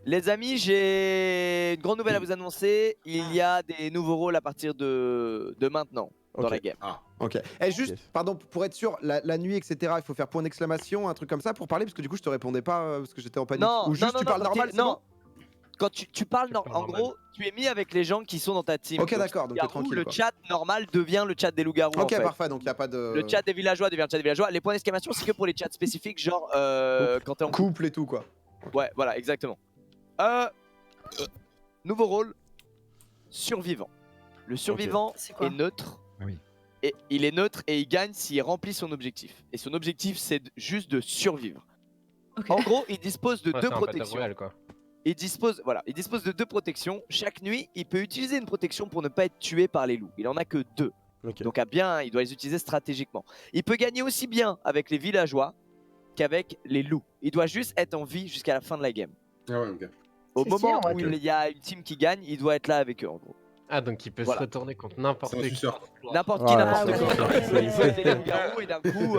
Les amis, j'ai une grande nouvelle à vous annoncer. Il y a des nouveaux rôles à partir de maintenant dans la game. Ah, ok. Et juste, pardon, pour être sûr, la nuit, etc., il faut faire point d'exclamation, un truc comme ça pour parler, parce que du coup, je te répondais pas parce que j'étais en panique. Non, Ou juste tu parles normal, c'est bon? Quand tu parles, en gros, tu es mis avec les gens qui sont dans ta team. Ok, d'accord, donc t'es tranquille. Le chat normal devient le chat des loups-garous. Ok, parfait, donc il n'y a pas de. Le chat des villageois devient le chat des villageois. Les points d'exclamation, c'est que pour les chats spécifiques, genre quand t'es en couple et tout, quoi. Ouais, voilà, exactement. Nouveau rôle, survivant. Le survivant est neutre. Oui. Et il est neutre et il gagne s'il remplit son objectif. Et son objectif, c'est juste de survivre. En gros, il dispose de 2 protections. Il dispose de 2 protections. Chaque nuit, il peut utiliser une protection pour ne pas être tué par les loups. Il en a que 2. Donc il doit les utiliser stratégiquement. Il peut gagner aussi bien avec les villageois qu'avec les loups. Il doit juste être en vie jusqu'à la fin de la game. Ah ouais, ok. Au moment où il y a une team qui gagne, il doit être là avec eux en gros. Ah, donc il peut se retourner contre n'importe qui. N'importe qui, n'importe quoi. Il peut aider les loups-garous et d'un coup,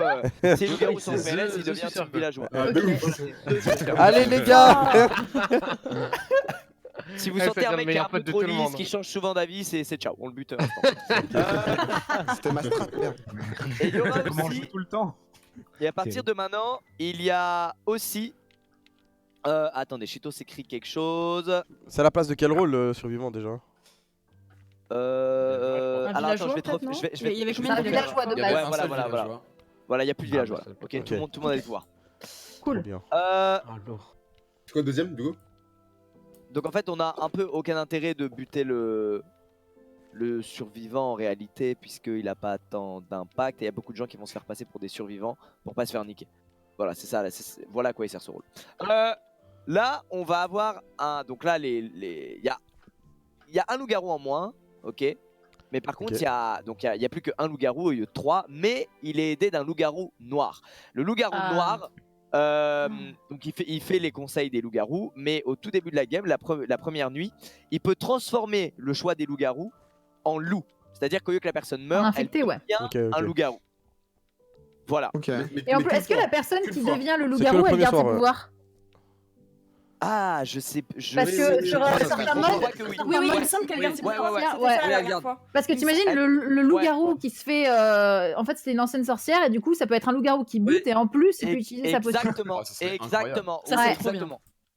si les loups-garous sont PLS, il devient un villageois. Allez les gars. Si vous sentez un mec qui est un peu trop lisse, qui change souvent d'avis, c'est ciao, on le bute. C'était ma strat, merde. Et il y aura Comment on aussi, joue tout le temps. et à partir de maintenant, il y a aussi... attendez, Chito s'écrit quelque chose. C'est à la place de quel rôle le survivant déjà? Alors attends, je vais trop... Il y avait combien de villageois de base? Voilà. Voilà, il n'y a plus de villageois. Ok, tout le monde a le pouvoir. Cool. Bien. C'est quoi le deuxième, du coup? Donc en fait, on a un peu aucun intérêt de buter le survivant en réalité, puisqu'il n'a pas tant d'impact. Et il y a beaucoup de gens qui vont se faire passer pour des survivants pour pas se faire niquer. Voilà, c'est ça, voilà à quoi il sert ce rôle. Là, on va avoir un... Donc là, il y a un loup-garou en moins, ok. Mais par contre, il y a plus qu'un loup-garou au lieu de 3, mais il est aidé d'un loup-garou noir. Le loup-garou noir, donc il fait les conseils des loups-garous, mais au tout début de la game, la première nuit, il peut transformer le choix des loups-garous en loup. C'est-à-dire qu'au lieu que la personne meure, elle devient un loup-garou. Voilà. Et en plus, est-ce que la personne qui devient le loup-garou, elle garde ses pouvoirs? Ah, je sais. Parce que sur certains modes, oui, il me semble qu'elle garde ses pouvoirs. Parce que t'imagines le loup-garou qui se fait. En fait, c'est une ancienne sorcière et du coup, ça peut être un loup-garou qui bute et en plus, il peut utiliser sa potion. Exactement. Ça, c'est trop bien.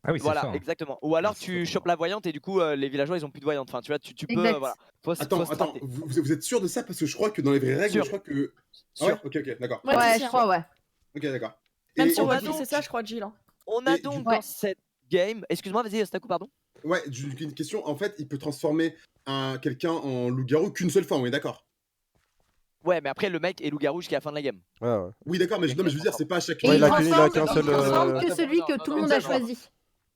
Ah oui, voilà, exactement. Ou alors tu chopes la voyante et du coup, les villageois ils ont plus de voyante. Enfin, tu vois, tu peux. Voilà. Attends, vous êtes sûr de ça? Parce que je crois que dans les vraies règles, je crois que. Ah ouais, ok, d'accord. Ouais, je crois, ouais. Ok, d'accord. Même sur Wado, c'est ça, je crois, Jill. On a donc dans cette game. Excuse-moi, vas-y, Stakou, pardon. Ouais, une question. En fait, il peut transformer quelqu'un en loup-garou qu'une seule fois, on est d'accord? Ouais, mais après, le mec est loup-garou jusqu'à la fin de la game. Oui, d'accord, mais je veux dire, c'est pas à chaque fois. Il transforme que celui que tout le monde a choisi.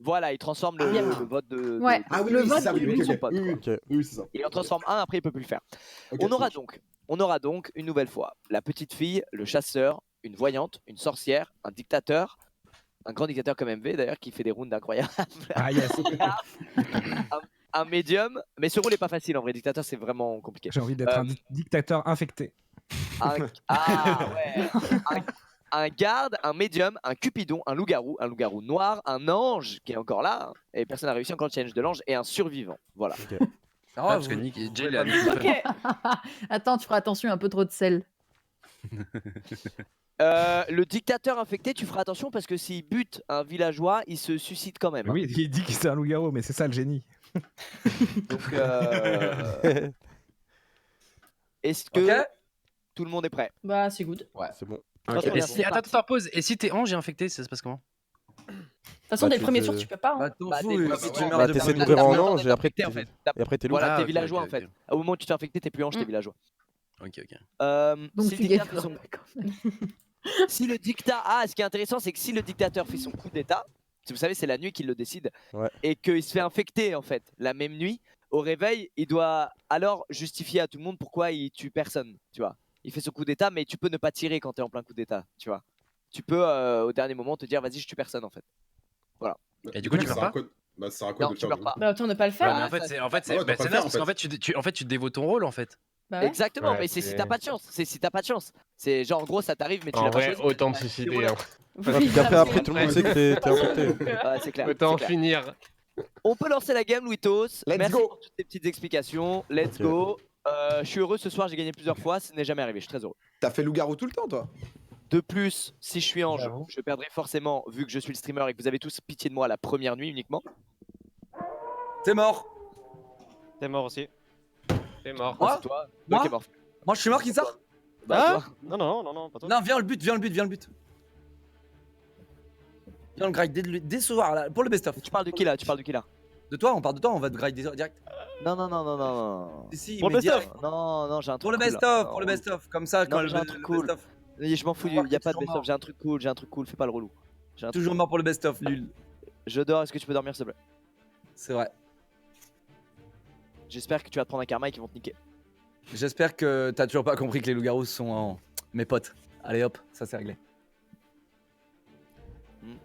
Voilà, il transforme le vote de. Ouais, ah oui, le oui, vote c'est ça, oui, c'est ça. Il en transforme un, après il peut plus le faire. On aura donc une nouvelle fois la petite fille, le chasseur, une voyante, une sorcière, un dictateur, un grand dictateur comme MV d'ailleurs qui fait des rounds incroyables. Ah yes. un médium, mais ce rôle est pas facile en vrai. Dictateur c'est vraiment compliqué. J'ai envie d'être un dictateur infecté. Un garde, un médium, un cupidon, un loup-garou noir, un ange qui est encore là, hein, et personne n'a réussi encore le challenge de l'ange, et un survivant. Voilà. Parce que Nick et Jill Attends, tu feras attention, un peu trop de sel. Le dictateur infecté, tu feras attention parce que s'il bute un villageois, il se suicide quand même. Oui, il dit que c'est un loup-garou, mais c'est ça le génie. Donc, est-ce que tout le monde est prêt? Bah, c'est good. Ouais, c'est bon. Et si, attends, pause. Et si t'es ange et infecté, ça se passe comment? De toute façon, dès le premier tour, tu peux pas. T'essaies de mourir en ange et après t'es loup. Voilà, t'es villageois en fait. Au moment où tu t'es infecté, t'es plus ange, t'es villageois. Ok. Donc tu gagnes. Si le dictateur. Ce qui est intéressant, c'est que si le dictateur fait son coup d'état, vous savez, c'est la nuit qu'il le décide, et qu'il se fait infecter en fait la même nuit, au réveil, il doit alors justifier à tout le monde pourquoi il tue personne, tu vois. Il fait son coup d'état, mais tu peux ne pas tirer quand t'es en plein coup d'état, tu vois. Tu peux au dernier moment te dire vas-y, je tue personne en fait. Voilà. Et du coup, tu meurs pas? Bah, ça sert à quoi de le faire? Bah, autant ne pas le faire. En fait, c'est naze parce qu'en fait, tu dévoues ton rôle en fait. Exactement, mais c'est si t'as pas de chance. C'est si t'as pas de chance. C'est genre en gros ça t'arrive mais tu l'as pas choisi. Autant de suicider. Ouais, puis après tout le monde sait que t'es infecté. Ouais, c'est clair. Autant en c'est clair. finir. On peut lancer la game, Louitos. Let's Merci go. pour toutes tes petites explications. Let's Ok. go. Je suis heureux ce soir, j'ai gagné plusieurs fois, ce n'est jamais arrivé, je suis très heureux. T'as fait loup-garou tout le temps, toi? De plus, si je suis ange, J'avoue. je perdrai forcément, vu que je suis le streamer et que vous avez tous pitié de moi la première nuit uniquement. T'es mort. T'es mort aussi. T'es mort. Moi C'est toi, Moi qui est mort. Moi, je suis mort, qui sort? Bah, toi. Non, pas toi. Non, viens le but. Viens le grind dès ce soir, là, pour le best-of. Tu parles de qui là? De toi, on parle de toi, on va te grind direct. Non. Si, Pour le mais best-of. direct. Non, j'ai un truc Pour le cool, best-of, là. pour le best-of. Comme ça, quand Non, j'ai un truc cool. best-of. Je m'en fous, On va il y a pas de toujours best-of, mort. j'ai un truc cool, fais pas le relou. J'ai un truc Toujours mort pour le best-of, nul. Je dors, est-ce que tu peux dormir s'il te plaît? C'est vrai. J'espère que tu vas te prendre un karma et qu'ils vont te niquer. J'espère que t'as toujours pas compris que les loups-garous sont mes potes. Allez hop, ça c'est réglé.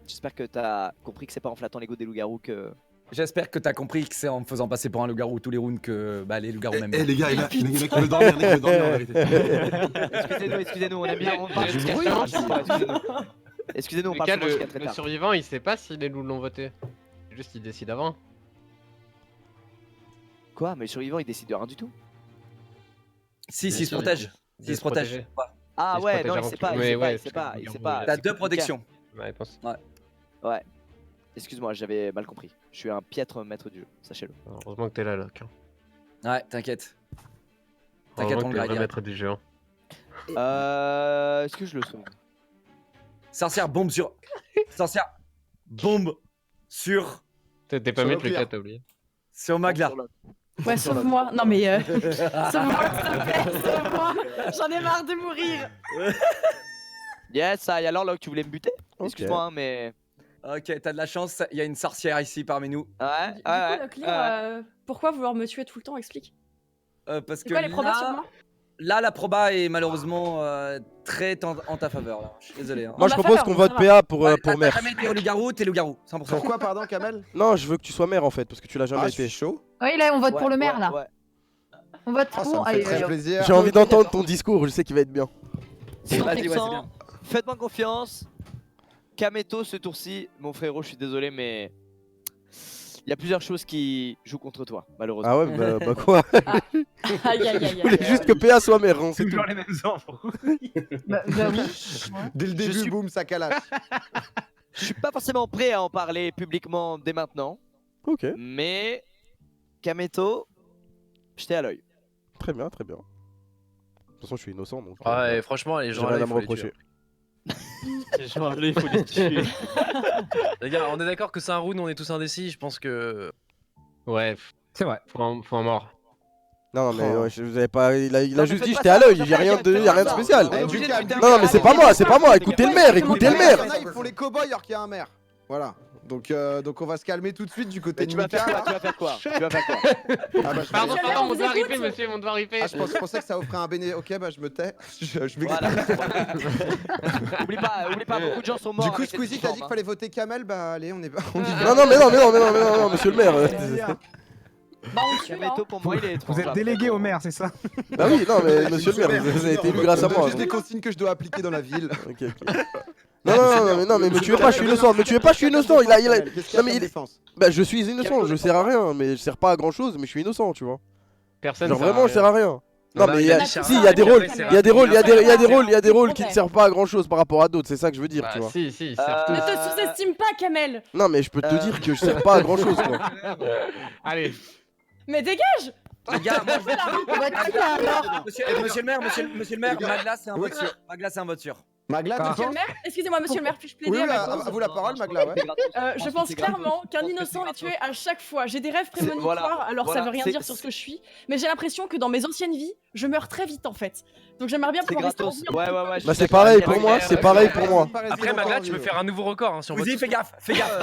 J'espère que t'as compris que c'est pas en flattant l'ego des loups-garous que... J'espère que t'as compris que c'est en me faisant passer pour un loup-garou tous les rounds que les loups-garous m'aiment. Les gars, il veut dormir, en vérité. Excusez-nous, on aime bien, on parle jusqu'à très tard à chaque fois, excusez-nous, on Les parle gars, souvent jusqu'à très le tard. survivant, il sait pas si les loups l'ont voté. Juste, il décide avant. Quoi? Mais le survivant il décide de rien du tout? Si, Bien il se sûr, protège. il Il se protège. protège. Ah Il se ouais, protège non, il avant sait tout. pas, Mais ouais, il sait pas. T'as C'est deux compliqué. protections. Ma réponse. Ouais. Excuse-moi, j'avais mal compris. Je suis un piètre maître du jeu, sachez-le. Heureusement que t'es là, Locke. Ouais, t'inquiète. T'inquiète, Heureusement on que le t'es le grind. maître du jeu. Est-ce que je le sauve? Sorcière bombe sur. Sorcière bombe sur. T'es pas Sur maître, le Lucas, clear. t'as oublié. Sur Magla. Ouais, sauve-moi. Non, mais. Sauve-moi, s'il te plaît, sauve-moi. J'en ai marre de mourir. Yes, alors Locke, tu voulais me buter? Ok. Excuse-moi, hein, mais... Ok, t'as de la chance, il y a une sorcière ici parmi nous. Ouais, Du coup, le clear, pourquoi vouloir me tuer tout le temps? Explique. Parce C'est que quoi les probas sur moi? là, la proba est malheureusement très en ta faveur. Là. Je suis désolé. Hein. Moi je ma propose faveur, qu'on ça vote va. PA pour T'as maire. jamais été loup-garou, t'es loup-garou, 100%. Pourquoi, pardon, Kamel? Non, je veux que tu sois maire en fait, parce que tu l'as jamais Ah, je suis été. chaud. Oui, là, on vote pour le maire, là. Ouais. On vote Ah, ça pour. me fait Allez, très allez, plaisir. J'ai envie d'entendre ton discours, je sais qu'il va être bien. C'est Vas-y, ouais, c'est 100%. bien. Faites-moi confiance. Kameto, ce tour-ci, mon frérot, je suis désolé, mais il y a plusieurs choses qui jouent contre toi, malheureusement. Ah ouais, bah quoi? Aïe, aïe, aïe, Je voulais aïe. juste que PA soit maire, hein, c'est tout. Toujours les mêmes enfants. Bah oui. Dès le début, suis- boum, ça calache. Je suis pas forcément prêt à en parler publiquement dès maintenant, Ok, mais Kameto, j'étais à l'œil. très bien, très bien. De toute façon, je suis innocent donc. Ouais, franchement, les j'ai gens rien là, à il me faut les reprocher. tuer. Les gens là, il faut les tuer. Les gars, on est d'accord que c'est un round, on est tous indécis, je pense que... Ouais, C'est vrai. faut un mort. Non, mais Oh. ouais, vous avez pas. Il a Non, mais juste faites dit pas j'étais ça, à l'œil, faites y a pas rien ça, de, faites y a pas rien de ça. spécial. Ouais, Obligé de Lucas, buter un Non, non, mais gars. c'est pas moi, c'est pas moi. Écoutez le maire, écoutez le Il maire. y en a, ils font les cow-boys alors qu'il y a un maire. Voilà. Donc on va se calmer tout de suite du côté Mais de tu vas Mika. faire quoi? Tu vas faire quoi? Tu vas faire quoi? Ah, bah, je Pardon, Monsieur le maire, pardon, on mon vous devoir écoute. IP, monsieur, mon devoir IP. Ah, je pensais que ça offrait un béné. Ok, bah je me tais. Je m'excuse. Voilà. Oublie pas, beaucoup de gens sont morts. Du coup, avec cette Squeezie, t'as dit forme, qu'il fallait voter Kamel. Bah allez, on y va. On y va. Non, non, mais non, monsieur le maire. Bah, on tue, hein. Kameto, pour moi, il est Vous êtes délégué au maire, c'est ça? Bah oui, non, mais monsieur le maire, vous avez été élu grâce à On donne moi. juste des consignes que je dois appliquer dans la ville. Ok, ok. Non, mais me tuez pas, je suis innocent. Me tuez pas, je suis innocent. Il a. Qu'est-ce qu'il y a Non, mais comme il- défense? Bah, je suis innocent, je sers à rien, mais je sers pas à grand chose, mais je suis innocent, tu vois. Personne. Genre sert à vraiment, je sers rien. à rien. Non, Bah, mais il y a- a dit si, sert à il y a rien, des mais rôles, après, il y a des rôles, il y a des rôles qui ne Ouais. servent pas à grand chose par rapport à d'autres, c'est ça que je veux dire, Bah, tu vois. si, certes. Ne te sous-estime pas, Kamel. Non, mais je peux te dire que je sers pas à grand chose, quoi. Allez. Mais dégage. Les gars, moi je vais On vote qui, là, alors? Monsieur le maire, Magla c'est un vote sûr. Magla c'est un vote sûr. Magla, Ah. tu Monsieur le penses? maire, excusez-moi, monsieur le maire, puis-je plaider Oui, à oui, ma à cause vous la parole, Magla, ouais. Je pense clairement qu'un innocent est tué à chaque fois. J'ai des rêves prémonitoires, voilà, alors ça voilà, veut rien c'est- dire sur ce que je suis. Mais j'ai l'impression que dans mes anciennes vies, je meurs très vite en fait. Donc j'aimerais bien C'est pouvoir rester en gratos. vie. Ouais. je Bah, suis c'est d'accord. pareil pour moi, c'est pareil pour moi. Après, Magla, tu peux faire un nouveau record hein, si on vote. Squeezie, fais gaffe. Fais gaffe,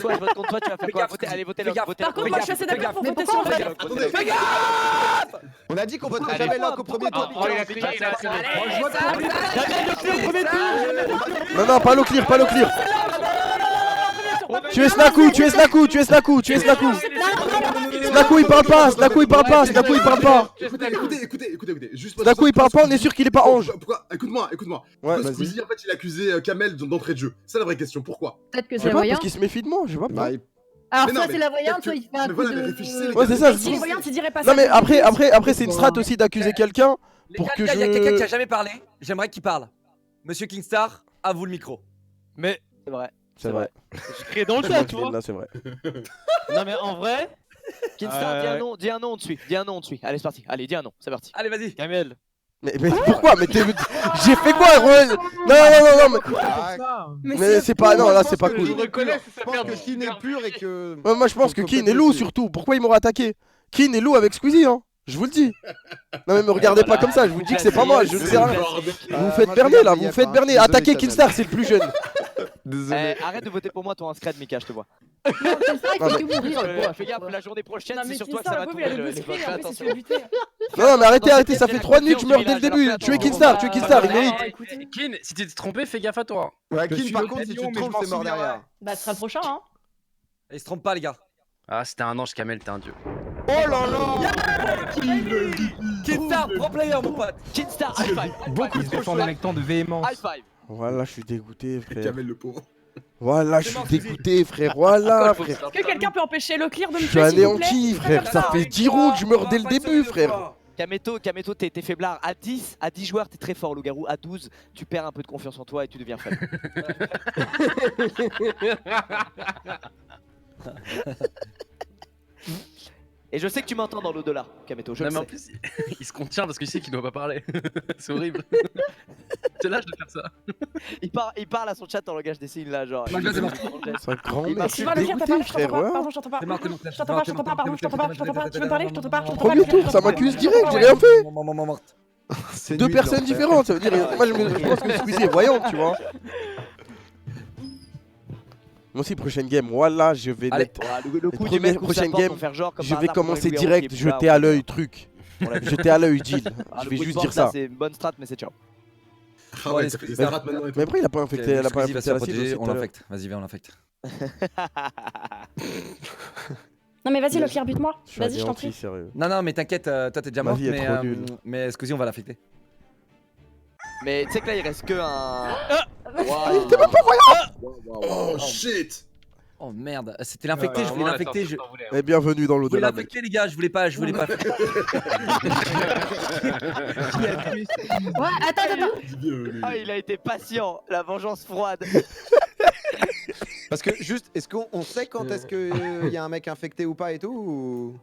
toi, je vote contre toi, tu vas faire quoi? Votez, allez, votez Fais Locke, gaffe. votez Par Locke, contre, votez moi je suis Locke, assez d'accord pour Mais voter pourquoi sur on le fait- maire. Fais gaffe. On a dit qu'on voterait jamais Locke au premier tour. Oh, il a crié, il a crié. Non, pas l'eau clear, pas l'eau clear. Tu es Snaku. Snaku il parle pas, Snaku il parle pas, Snaku il parle pas. Écoutez, juste Snaku il parle pas, on est sûr qu'il est pas ange. Pourquoi Écoute-moi. Ouais, Pourquoi vas-y. Squeezie, en fait, il a accusé Kamel d'entrée de jeu. C'est la vraie question, pourquoi? Peut-être que Je c'est sais la pas, parce voyante. qu'il se méfie de moi, je sais pas. Bah, Alors Mais non, soit mais c'est la voyante, soit il fait un mais coup voilà, mais de... réfléchissez, les Ouais, c'est ça. Si les voyantes, ils diraient pas Non ça. mais après c'est une strat aussi d'accuser quelqu'un pour que Il y a quelqu'un qui a je... jamais parlé. J'aimerais qu'il parle. Monsieur Kingstar, à vous le micro. Mais C'est vrai. C'est vrai. je crée dans le chat, tu vois. Là c'est vrai. Non, mais en vrai, Kinstar, dis un nom, on te suit. Dis un nom, on te suit. Allez, c'est parti. Allez, dis un nom, c'est parti. Allez, vas-y. Kamel. Mais pourquoi? Mais j'ai fait quoi, Rowan? Non mais c'est pas... Non là c'est pas cool. Je pense que Kin est pur et que... Ouais, moi je pense que Kin est loup surtout. Pourquoi il m'aurait attaqué? Kin est loup avec Squeezie, hein. Je vous le dis. Non mais me regardez pas comme ça, je vous dis que c'est pas moi, je ne sais rien. Vous vous faites berner là, vous vous faites berner. Attaquez Kinstar, c'est le plus jeune. Désolé. Arrête de voter pour moi, toi, un scred, Mika, je te vois. Non, c'est ça, il Non, fait que mourir. Fais gaffe, la journée prochaine, Non, c'est mais sur qui toi que ça, ça va le pauvre, tomber. il a le les bouche prochains, en plus, il attention. se fait buter. Non mais arrêtez, ça fait 3 minutes, je meurs dès le début. Tuez Kinstar, il mérite. Kin, si t'es trompé, fais gaffe à toi. Ouais, Je Kin, suis par le contre, si lion, tu mais te je trompes, m'en c'est mort souviens, derrière. Bah, ce sera le prochain, hein. Il se trompe pas, les gars. Ah, c'était un ange, Kamel, t'es un dieu. Oh là là. Kingstar, pro player, mon pote. Kinstar, high five. Beaucoup trop défendent avec tant de véhémence. High five. Voilà, je suis dégoûté, frère. Kamel, le pauvre. Voilà, je suis dégoûté, frère. Voilà, frère. Est-ce que quelqu'un peut empêcher le clear de me Je suis tuer, s'il vous plaît anéanti, frère. Ça fait 10 rounds, je meurs dès le début, frère. Kameto, t'es faiblard. À 10 joueurs, t'es très fort, loup-garou. À 12, tu perds un peu de confiance en toi et tu deviens faible. Et je sais que tu m'entends dans l'au-delà, Kameto, je Non, le mais en sais. plus, il se contient parce qu'il sait qu'il doit pas parler. C'est horrible. C'est lâche de faire ça. Il parle à son chat en langage des signes là, genre. Ouais, c'est bon. C'est un grand Il mec. marche Je suis Excuse-moi, le clear, t'as dégoûté, parlé, je t'entends frère. pas. Ouais. Pardon, je t'entends pas. C'est mort, Je t'entends pas, pardon, je t'entends pas. Tu veux me parler, je t'entends pas. Premier tour, ça m'accuse direct, j'ai rien fait. Morte. C'est Deux nul, personnes l'enfer. différentes, ça veut dire. Moi je pense que Squeezie est voyante, tu vois. Moi aussi, prochaine game, voilà, je vais Allez. mettre. Le coup du mec prochaine prochaine game, faire genre comme Je par vais hasard, pour commencer les loups-garous direct, qui est plus là, jeter à l'œil truc. on l'a vu. Jeter à l'œil deal. Ah, Je le vais coup de juste porte, dire ça. là, C'est une bonne strat, mais c'est ciao. Ah ouais, c'est strat maintenant et tout. Mais après, il a pas infecté, elle a pas Squeezie va infecté se faire la cible protéger, aussi. on tout à l'heure. l'infecte. Vas-y, viens, on l'infecte. Non, mais vas-y, le clear, bute-moi. Je suis Vas-y, je t'en anéanti, prie. sérieux. Non, mais t'inquiète, toi t'es déjà Ma morte, vie est trop nulle. mais Squeezie, on va l'affecter. Mais tu sais que là, il reste que un. Oh shit. Oh merde, c'était l'infecté, je voulais l'infecter. Et bienvenue dans Je voulais l'au-delà, mec. l'infecter, les gars, je voulais pas. Ouais, attends. Ah, il a été patient, la vengeance froide. Parce que juste, est-ce qu'on sait quand est-ce qu'il y a un mec infecté ou pas et tout ou...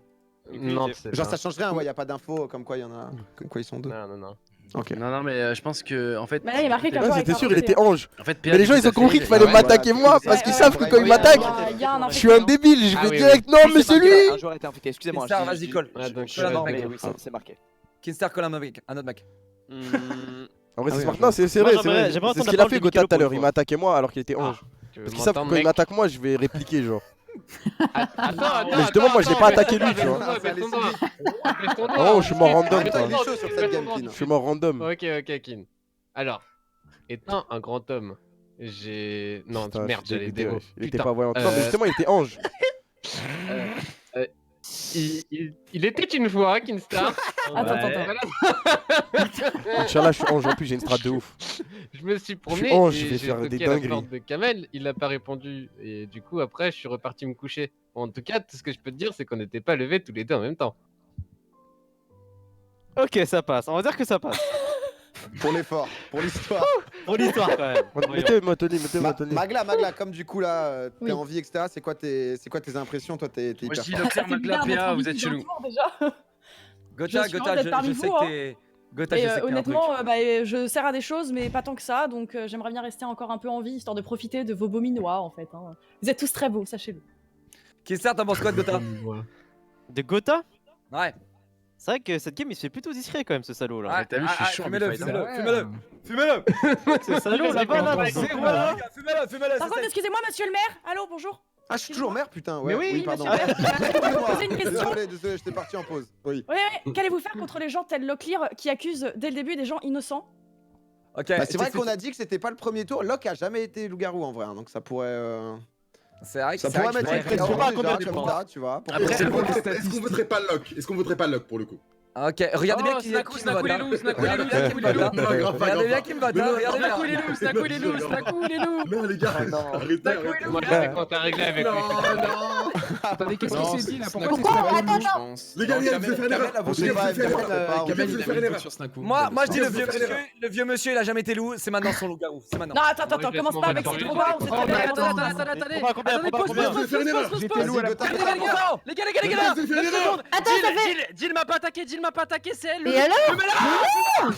Non, c'est Genre ça change rien, ouais, y a pas d'infos comme quoi il y en a, comme quoi ils sont deux. Non. Ok. Non, mais je pense que en fait. Mais là, il est marqué qu'un Là, joueur c'était est sûr, il infecté. était ange. En fait, Mais les gens, ils ont compris qu'il fallait Ouais, m'attaquer voilà, moi c'est parce ça. qu'ils Ouais, savent que ouais, quand ils ouais, m'attaquent, Il y a un je suis un débile. Je Ah vais oui, direct. Non, mais c'est lui. Un joueur a été infecté, excusez-moi. Kinstar, je dis- vas-y, colle. Ouais, donc, Je la Non, mec. mais oui, c'est marqué. Kinstar colle un mec, un autre mec. En vrai, Ah c'est oui, smart. ok. Non, c'est Moi, vrai, c'est j'aimerais vrai. C'est entendre ce la qu'il a parole fait de Gotha tout à Mikelo l'heure. pour Il une m'a attaqué moi alors qu'il était ange. Parce qu'ils savent que quand il m'attaque moi, je vais répliquer genre. Mais justement, moi, je l'ai pas attaqué lui, tu vois. Oh, je suis mort random, Putain, il toi. est chaud sur cette game, Kin. Je suis mort random. Ok, Kin. Alors, étant un grand homme, j'ai. Non, Putain, merde, je suis j'allais dégoûté, démo. ouais. Il était Putain. pas voyant. Non, mais justement, il était ange. Il était une fois, Kinstar. Attends. Inch'Allah, je suis ange. En plus, j'ai une strat de ouf. Je me suis promené. Je suis ange, et je vais j'ai faire des toqué à la dingueries. porte de Kamel, il a pas répondu. Et du coup, après, je suis reparti me coucher. Bon, en tout cas, tout ce que je peux te dire, c'est qu'on n'était pas levés tous les deux en même temps. Ok, ça passe. On va dire que ça passe. Pour l'effort, pour l'histoire. Pour l'histoire, quand même. Mettez-moi Tony, mettez-moi Tony. Magla, comme du coup là, t'es Oui. en vie, etc. C'est quoi tes impressions? Toi, t'es Moi, je hyper dis fort. Leclerc, Magla, PA, vous êtes chelou. Déjà. Gotha, Je suis heureuse d'être parmi je sais vous, que t'es. Gotha, je Et sais que t'es un truc. honnêtement, je sers à des choses, mais pas tant que ça, donc j'aimerais bien rester encore un peu en vie, histoire de profiter de vos beaux minois, en fait. Hein. Vous êtes tous très beaux, sachez-le. Kinstar, t'en penses quoi de Gotha? De Gotha? Ouais. C'est vrai que cette game il se fait plutôt discret quand même ce salaud là. Ah, T'as vu, je suis chaud. Fumez-le, fumez-le. Ce salaud là-bas là, c'est quoi là? Fumez-le, Par contre, excusez-moi, monsieur le maire. Allô, bonjour. Ah, je suis toujours maire, putain. Ouais, Mais oui, pardon. monsieur le maire. Je vais vous poser une question. Désolé, j'étais parti en pause. Oui. Ouais, qu'allez-vous faire contre les gens tels Locklear qui accusent dès le début des gens innocents? Ok. Bah, c'est vrai qu'on a dit que c'était pas le premier tour. Locke a jamais été loup-garou en vrai, hein, donc ça pourrait. C'est vrai que Ça c'est vrai pourrait que mettre je une pourrais- pression pas déjà, combien tu comme penses ça, tu vois. pour- Est-ce c'est qu'on bon, voterait pas Locke Est-ce qu'on voterait pas Locke pour le coup? Ok, regardez bien Oh, qui Snaku, qui me Snaku, vote. les hein. loups, Snaku, les Regardez loups, bien qui me vote. hein. Non, grave pas, Regardez bien grave qui me vote. Mais hein, non, Regardez Snaku, les bien. loups, Snaku, les loups, Snaku, les loups. Non, les gars, non. arrêtez, arrêtez. Moi, je sais quand t'as réglé avec lui. Non, Attendez, qu'est-ce Non, qui s'est dit là? Snaku, Pourquoi c'est c'est pas pas loup, je pense. les gars, vous avez fait une erreur. on sait Les gars, pas, vous avez fait une Kamel, erreur. Kamel, Kamel, vous avez fait une erreur. Sur Snaku. Moi je dis Non, le vieux vous faites monsieur, l'erreur. le vieux monsieur il a jamais été loup, c'est maintenant son loup-garou, c'est maintenant. Non, attends, Moi, je laisse commence mon pas vote avec sur c'est lui. trop bas, on sait Oh, très bien. mais Attends, attendez, attendez. Attendez, pause, Vous avez fait une erreur. J'étais loup à la Vas-y, première. Gotha. Les gars, les gars, Vous avez fait une erreur. Attends, ça fait. Jill m'a pas attaqué, Jill m'a pas attaqué, c'est elle. Et alors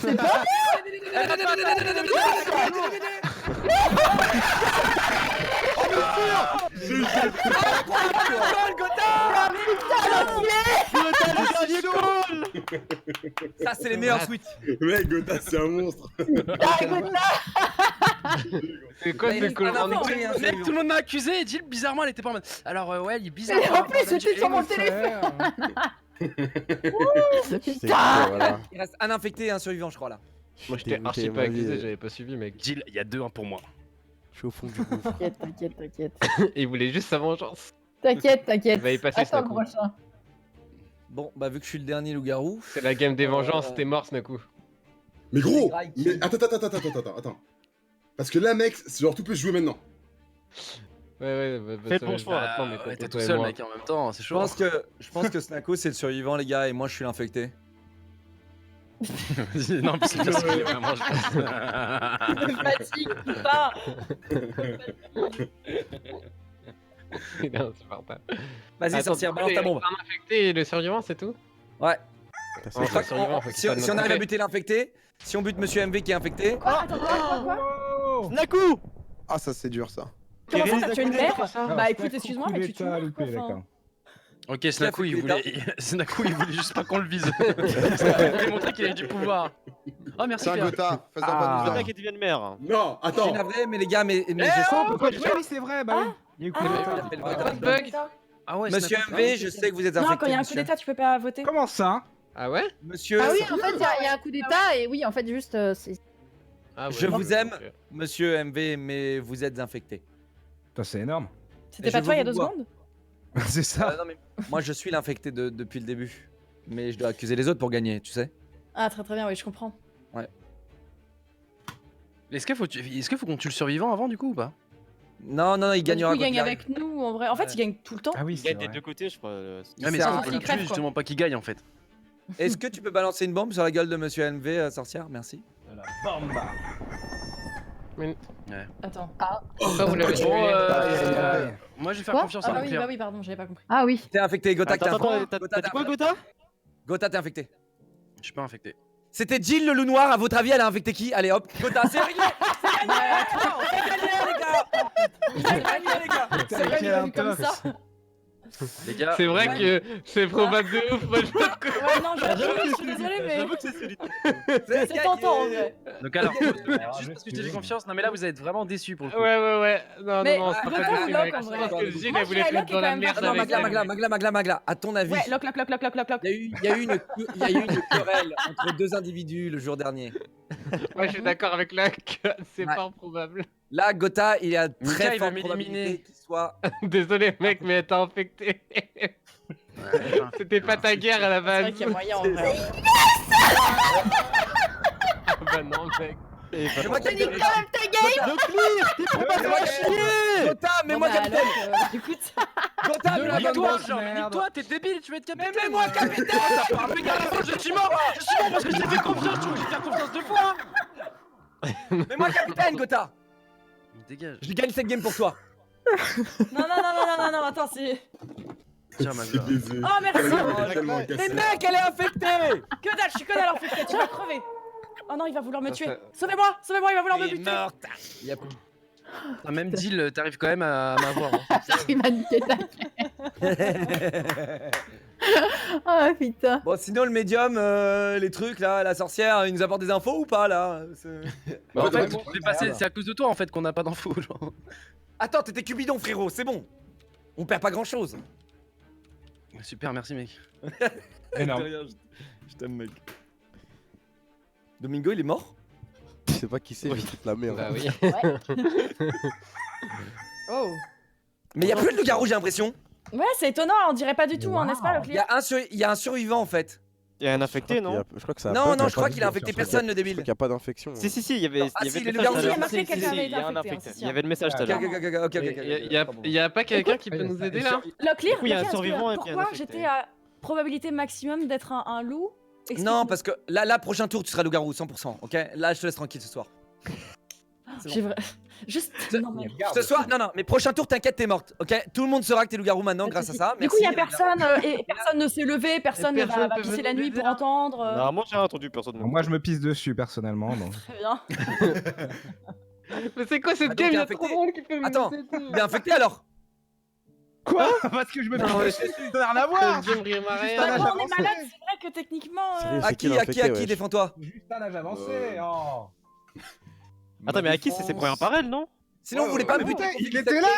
C'est pas Ça c'est les meilleurs switch. Mec, Gotha, c'est un monstre. C'est quoi ce call Ah, non, en mais- Mec, tout le monde m'a accusé et Jill, bizarrement, elle était pas en mode. Alors, ouais, il est bizarre. Et en plus, j'étais sur mon téléphone. Il reste un infecté et un survivant je crois là. Moi, j'étais archi pas accusé, j'avais pas suivi, mec. Jill, il y a 2-1 pour moi. Je suis au fond du gouffre. T'inquiète. Et il voulait juste sa vengeance. T'inquiète. Il va y passer, Attends le Snaku. prochain. Bon bah vu que je suis le dernier loup-garou. C'est la game des vengeances, t'es mort, Snaku. Mais gros, Greg. mais attends. Parce que là, mec, c'est genre tout peut se jouer maintenant. Ouais, Fais ça ton va choix. faire maintenant, mais Ouais, t'es toi tout et seul, moi. mec, en même temps, c'est Je chaud. pense que Snaku c'est le survivant les gars et moi je suis l'infecté. Non, parce que c'est vraiment, je pense. Fatigue, putain. Il est insupportable. Vas-y Attends, sorcière, balance ta bombe. Un infecté et le survivant, c'est tout? Ouais. Oh, Je crois le survivant, faut que qu'il fasse si on notre arrive à paquet. buter l'infecté, si on bute Monsieur MV qui est infecté. Attends, quoi Snaku. Ah, ça c'est dur ça. Comment ça, t'as tué une mère Ah, Bah écoute, Snaku, excuse-moi, coup mais tu tues d'état une mère, loupé, quoi, enfin. d'accord. Ok, Snaku, il voulait juste pas qu'on le vise. Il voulait montrer qu'il avait du pouvoir. Oh, merci, C'est un Pierre. Gotha, fais un Ah. bon usage. qui devient mère. Non, Je suis attends. navré mais les gars mais je Oh, pourquoi tu fais? Oui, c'est vrai, bah oui. Il y a eu coup d'état. Pas de bug. Ah ouais, Monsieur Snaku. MV, je sais que vous êtes infecté. Non, quand il y a un coup monsieur. d'état, tu peux pas voter. Comment ça? Ah ouais? Monsieur, Ah oui, en fait, il y a un coup d'état et oui, en fait, juste. C'est- Ah ouais. Je vous aime. Ok. Monsieur MV, mais vous êtes infecté. Putain, c'est énorme. C'était Je pas toi il y a veux 2 vous voir. secondes C'est ça. Non, mais moi je suis l'infecté depuis le début. Mais je dois accuser les autres pour gagner, tu sais. Ah, très bien, oui, je comprends. Est-ce qu'il faut qu'on tue le survivant avant, du coup, ou pas? Non, il Du gagnera coup, il quoi gagne qu'il arrive. avec nous en vrai. En fait, il gagne tout le temps. Ah oui, c'est vrai. côtés, je crois. Ouais, Il mais sert ça, à on peut rien. le Il crève, tuer, quoi. justement, pas qu'il gagne, en fait. Est-ce que tu peux balancer une bombe sur la gueule de Monsieur MV, sorcière? Merci. Attends. Pourquoi vous l'avez tué? Moi, je vais faire Quoi confiance Ah à bah oui, Claire. pardon, j'avais pas compris. Ah oui. T'es infecté, Gotha, t'es infecté. T'as dit quoi, Gotha? Gotha, t'es infecté. Je suis pas infecté. C'était Jill le loup noir, à votre avis, elle a infecté qui? Allez hop, Gotha, c'est réglé! C'est gagné, les gars! C'est gagné, les gars! C'est Quel gagné comme intox. ça. Les gars, C'est vrai que c'est probable de ouf, moi je vote que- Ouais, non, je suis désolé, mais c'est tentant en vrai. donc alors, juste parce que je t'ai fait confiance, non mais là vous êtes vraiment déçus pour le coup. Ouais. Non, Mais c'est Gotha pas ou possible, Locke, mec. en Je vrai? pense que Jill, Moi, elle je voulait dirais te mettre Locke dans est la quand même merde Non, avec elle. Magla, à ton avis, Ouais, lock. il y a eu une querelle entre deux individus le jour dernier. Moi je suis d'accord avec Locke, c'est Ouais. pas improbable. Là, Gotha, il y a Mika, très il va forte m'éliminer. probabilité qu'il soit. Désolé mec, mais elle t'a infecté. C'était pas ta guerre à la C'est base. vrai qu'il y a moyen en vrai. Ah bah non mec. C'est moi qui ai Nique quand même ta game. Gotha, mais moi Bon, bah, capitaine! Locke, écoute. Gotha, mais Nique-toi, grosse genre, merde. nique-toi, t'es débile, tu vas être capitaine. Mais moi capitaine! Mais gars, je suis mort parce que je t'ai fait confiance, tu vois, j'ai fait confiance 2 fois. Mais moi capitaine, Gotha! Dégage. Je gagne cette game pour toi. Non, attends, c'est. Tiens, ma C'est gueule. baisé. Oh, merci. Elle est tellement Mais cassée. mec, elle est infectée! Que dalle, je suis que dalle en fait, tu vas crever. Oh non, il va vouloir me Ça tuer. fait- Sauvez-moi, il va vouloir me Elle est buter. morte. Il y a- Ah, même Jill, t'arrives quand même à m'avoir. Hein. Il m'a niqué ta game. Oh putain. Bon, sinon, le médium, les trucs là, la sorcière, il nous apporte des infos ou pas là? Bah, en fait, bon, c'est passé, c'est à cause de toi en fait qu'on n'a pas d'infos. Genre. Attends, t'étais Cupidon, frérot, c'est bon. On perd pas grand chose. Super, merci mec. Énorme. Je t'aime, mec. Domingo, il est mort? Je sais pas qui c'est, mais toute la merde. Bah oui. Oh. Mais y a plus de loup-garou, j'ai l'impression. Ouais, c'est étonnant, on dirait pas du tout, hein, n'est-ce pas, le Il y a un survivant en fait. Il y a un infecté, non? Je crois que ça a Non, pas- non, je crois qu'il a infecté personne, le Je débile. crois qu'il n'y a pas d'infection. Si, il y avait. Ah, il y si, avait les le loups-garous, message il y a tout à marqué l'heure. quelqu'un Si, avait il y a un été infecté, infecté. hein, si, Il y avait le message tout à l'heure. Il y a pas quelqu'un qui peut nous aider là? Locklear, coup, il y a un survivant et puis un pourquoi infecté. j'étais à probabilité maximum d'être un loup? Non, Explique-nous. parce que là, prochain tour, tu seras loup-garou, 100%. Ok, là, je te laisse tranquille ce soir. J'ai vrai. Juste. Non, mais... Ce soir, non, mais prochain tour, t'inquiète, t'es morte. Ok, tout le monde saura que t'es loup-garou maintenant grâce à ça. Du coup, il y a personne et personne ne s'est levé, personne ne va peut pisser venir la nuit pour entendre. Normalement, j'ai entendu personne. Moi, je me pisse dessus personnellement. Donc. Très bien. Mais c'est quoi cette Attends, game? Il y t'es a infecté trop de monde qui peut nous Attends, aider. il est infecté alors? Quoi? Parce que je me pisse dessus, ça n'a rien à voir. Cette game rime à rien. Bah, nage quand on avancé. est malade, c'est vrai que techniquement. Sérieux, À c'est qui, l'infecté, wesh. défends-toi? Juste un âge avancé. Oh. Attends, mais à qui c'est première par elle, non? Sinon, vous voulez pas me buter? Il était là.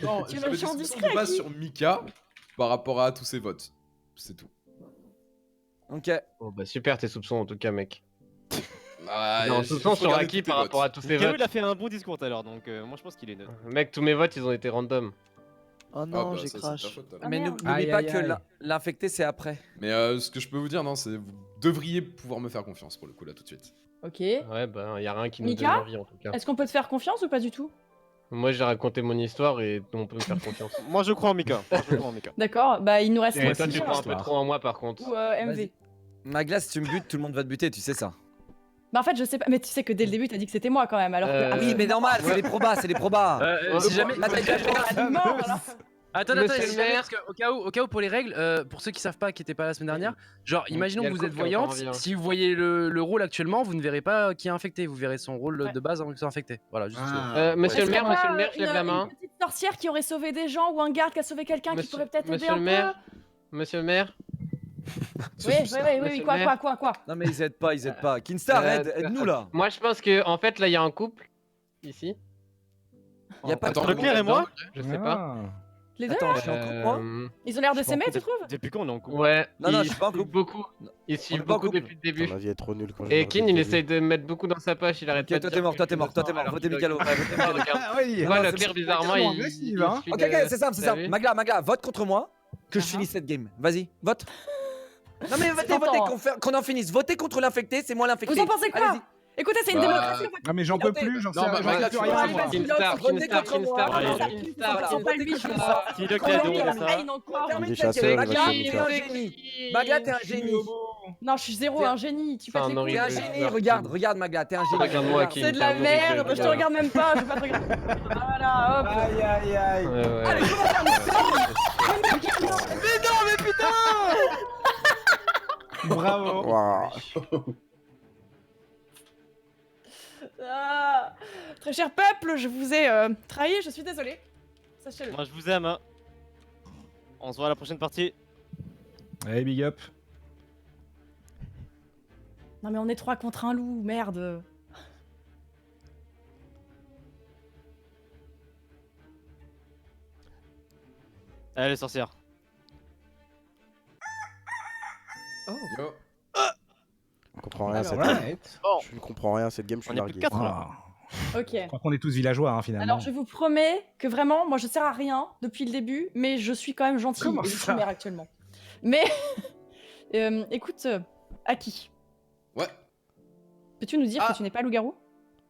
Non, Tu j'avais me des sens soupçons discret, de base Guy. sur Mika par rapport à tous ses votes. C'est tout. Ok. Oh bah super tes soupçons en tout cas, mec. Ah, Non, j'ai soupçons juste sur regardé Aki tous tes par rapport votes. à tous ces Mikael, votes. il a fait un bon discours tout à l'heure, donc moi je pense qu'il est neutre. Mec, tous mes votes ils ont été random. Oh Ah, non, bah, j'ai ça, c'est ta crash. faute, alors. Mais merde. n'oublie Aïe, pas aïe, que aïe. l'infecté, c'est après. Mais ce que je peux vous dire, non, c'est vous devriez pouvoir me faire confiance pour le coup là tout de suite. Ok. Ouais bah y a rien qui nous Mika donne envie en tout cas. Est-ce qu'on peut te faire confiance ou pas du tout? Moi j'ai raconté mon histoire et on peut me faire confiance. Moi je crois en Mika. Moi, je crois en Mika. D'accord, bah il nous reste Et toi Maxime tu crois un peu trop en moi par contre. ou MV. Magla, si tu me butes, tout le monde va te buter, tu sais ça. Bah en fait, je sais pas, mais tu sais que dès le début, t'as dit que c'était moi quand même, alors que. Euh, Ah Oui, mais normal, c'est les probas, c'est les probas. Si jamais. Là, t'as une Ah, mort, alors. Attends, Monsieur si le jamais, maire. parce que au cas où pour les règles, pour ceux qui savent pas qui étaient pas là la semaine dernière, genre imaginons il y a que le vous êtes couple qui a encore voyante, envie, hein. si vous voyez le rôle actuellement, vous ne verrez pas qui est infecté, vous verrez son rôle Ouais. de base avant qu'il soit infecté. Voilà, juste. Monsieur Est-ce le maire, qu'il y a monsieur pas le maire, je lève la main. Une petite sorcière qui aurait sauvé des gens ou un garde qui a sauvé quelqu'un qui Monsieur- pourrait peut-être aider Monsieur un le maire. peu. Monsieur le maire. Oui, Monsieur le maire. quoi. Non, mais ils aident pas, ils aident pas. Kinstar, aide-nous là. Moi je pense que en fait là il y a un couple ici. Y a pas Attends, de Leclerc et moi? Je sais pas. Les deux, Attends, je suis en couple, moi? ils ont l'air de s'aimer, tu trouves? Depuis quand on est en couple? Ouais. Non, non, ils je suis pas en suivent couple. beaucoup. Ils est suivent pas en beaucoup couple. depuis le début. Ma vie est trop nulle quand je Et me Kin rappelle il du essaye début. de mettre beaucoup dans sa poche, il arrête Ok, pas de toi dire t'es mort, que toi t'es mort, toi t'es alors mort. Votez que- Mikalo. Regarde. Ah oui. Moi, Non, le c'est pire bon. bizarrement, Tellement il agressif, il hein. suit Ok, de- ok, c'est simple, c'est T'as simple. vu Magla, vote contre moi que je finisse cette game. Vas-y, vote. Non mais votez, qu'on en finisse. Votez contre l'infecté, c'est moi l'infecté. Vous en pensez quoi? Allez-y. Écoutez, c'est une Bah, démocratie. Ah mais j'en peux plus, j'en sais Non, bah, j'en sais Magla, plus tu rien. vas- moi. Kinstar, Votez Kinstar, contre moi. Kinstar. Allez, Voilà, allez. voilà, C'est pas votez lui contre qui moi. Qui le cadeau, Magla, c'est ça? il en croit. Il est Termine chasseur, ta il gueule. va Magla, chez t'es un Mika. génie. Magla, t'es un génie. Non, je suis zéro un génie, tu C'est pètes un les horrible. couilles. T'es un génie, regarde Magla, t'es un génie. Regarde-moi, Regarde. Kin. C'est de la T'es un horrible merde, je te gars. regarde même pas, je vais pas te regarder. Voilà, hop. Aïe aïe aïe. Ouais, ouais. Allez, comment faire Bravo. Waouh. Ah. Très cher peuple, je vous ai trahi, je suis désolée. Sachez-le. Moi je vous aime. Hein. On se voit à la prochaine partie. Allez, big up. Non mais on est 3 contre un loup, merde. Allez les sorcières. Yo. Je comprends rien à cette Alors, game. right. Je ne comprends rien à cette game, je On suis est plus de largué. 4 là. Ok. Je crois qu'on est tous villageois hein, finalement. Alors je vous promets que vraiment, moi je sers à rien depuis le début, mais je suis quand même gentille Comment et je ça suis mère actuellement. Mais écoute, Aki, Ouais, peux-tu nous dire Ah. que tu n'es pas loup-garou?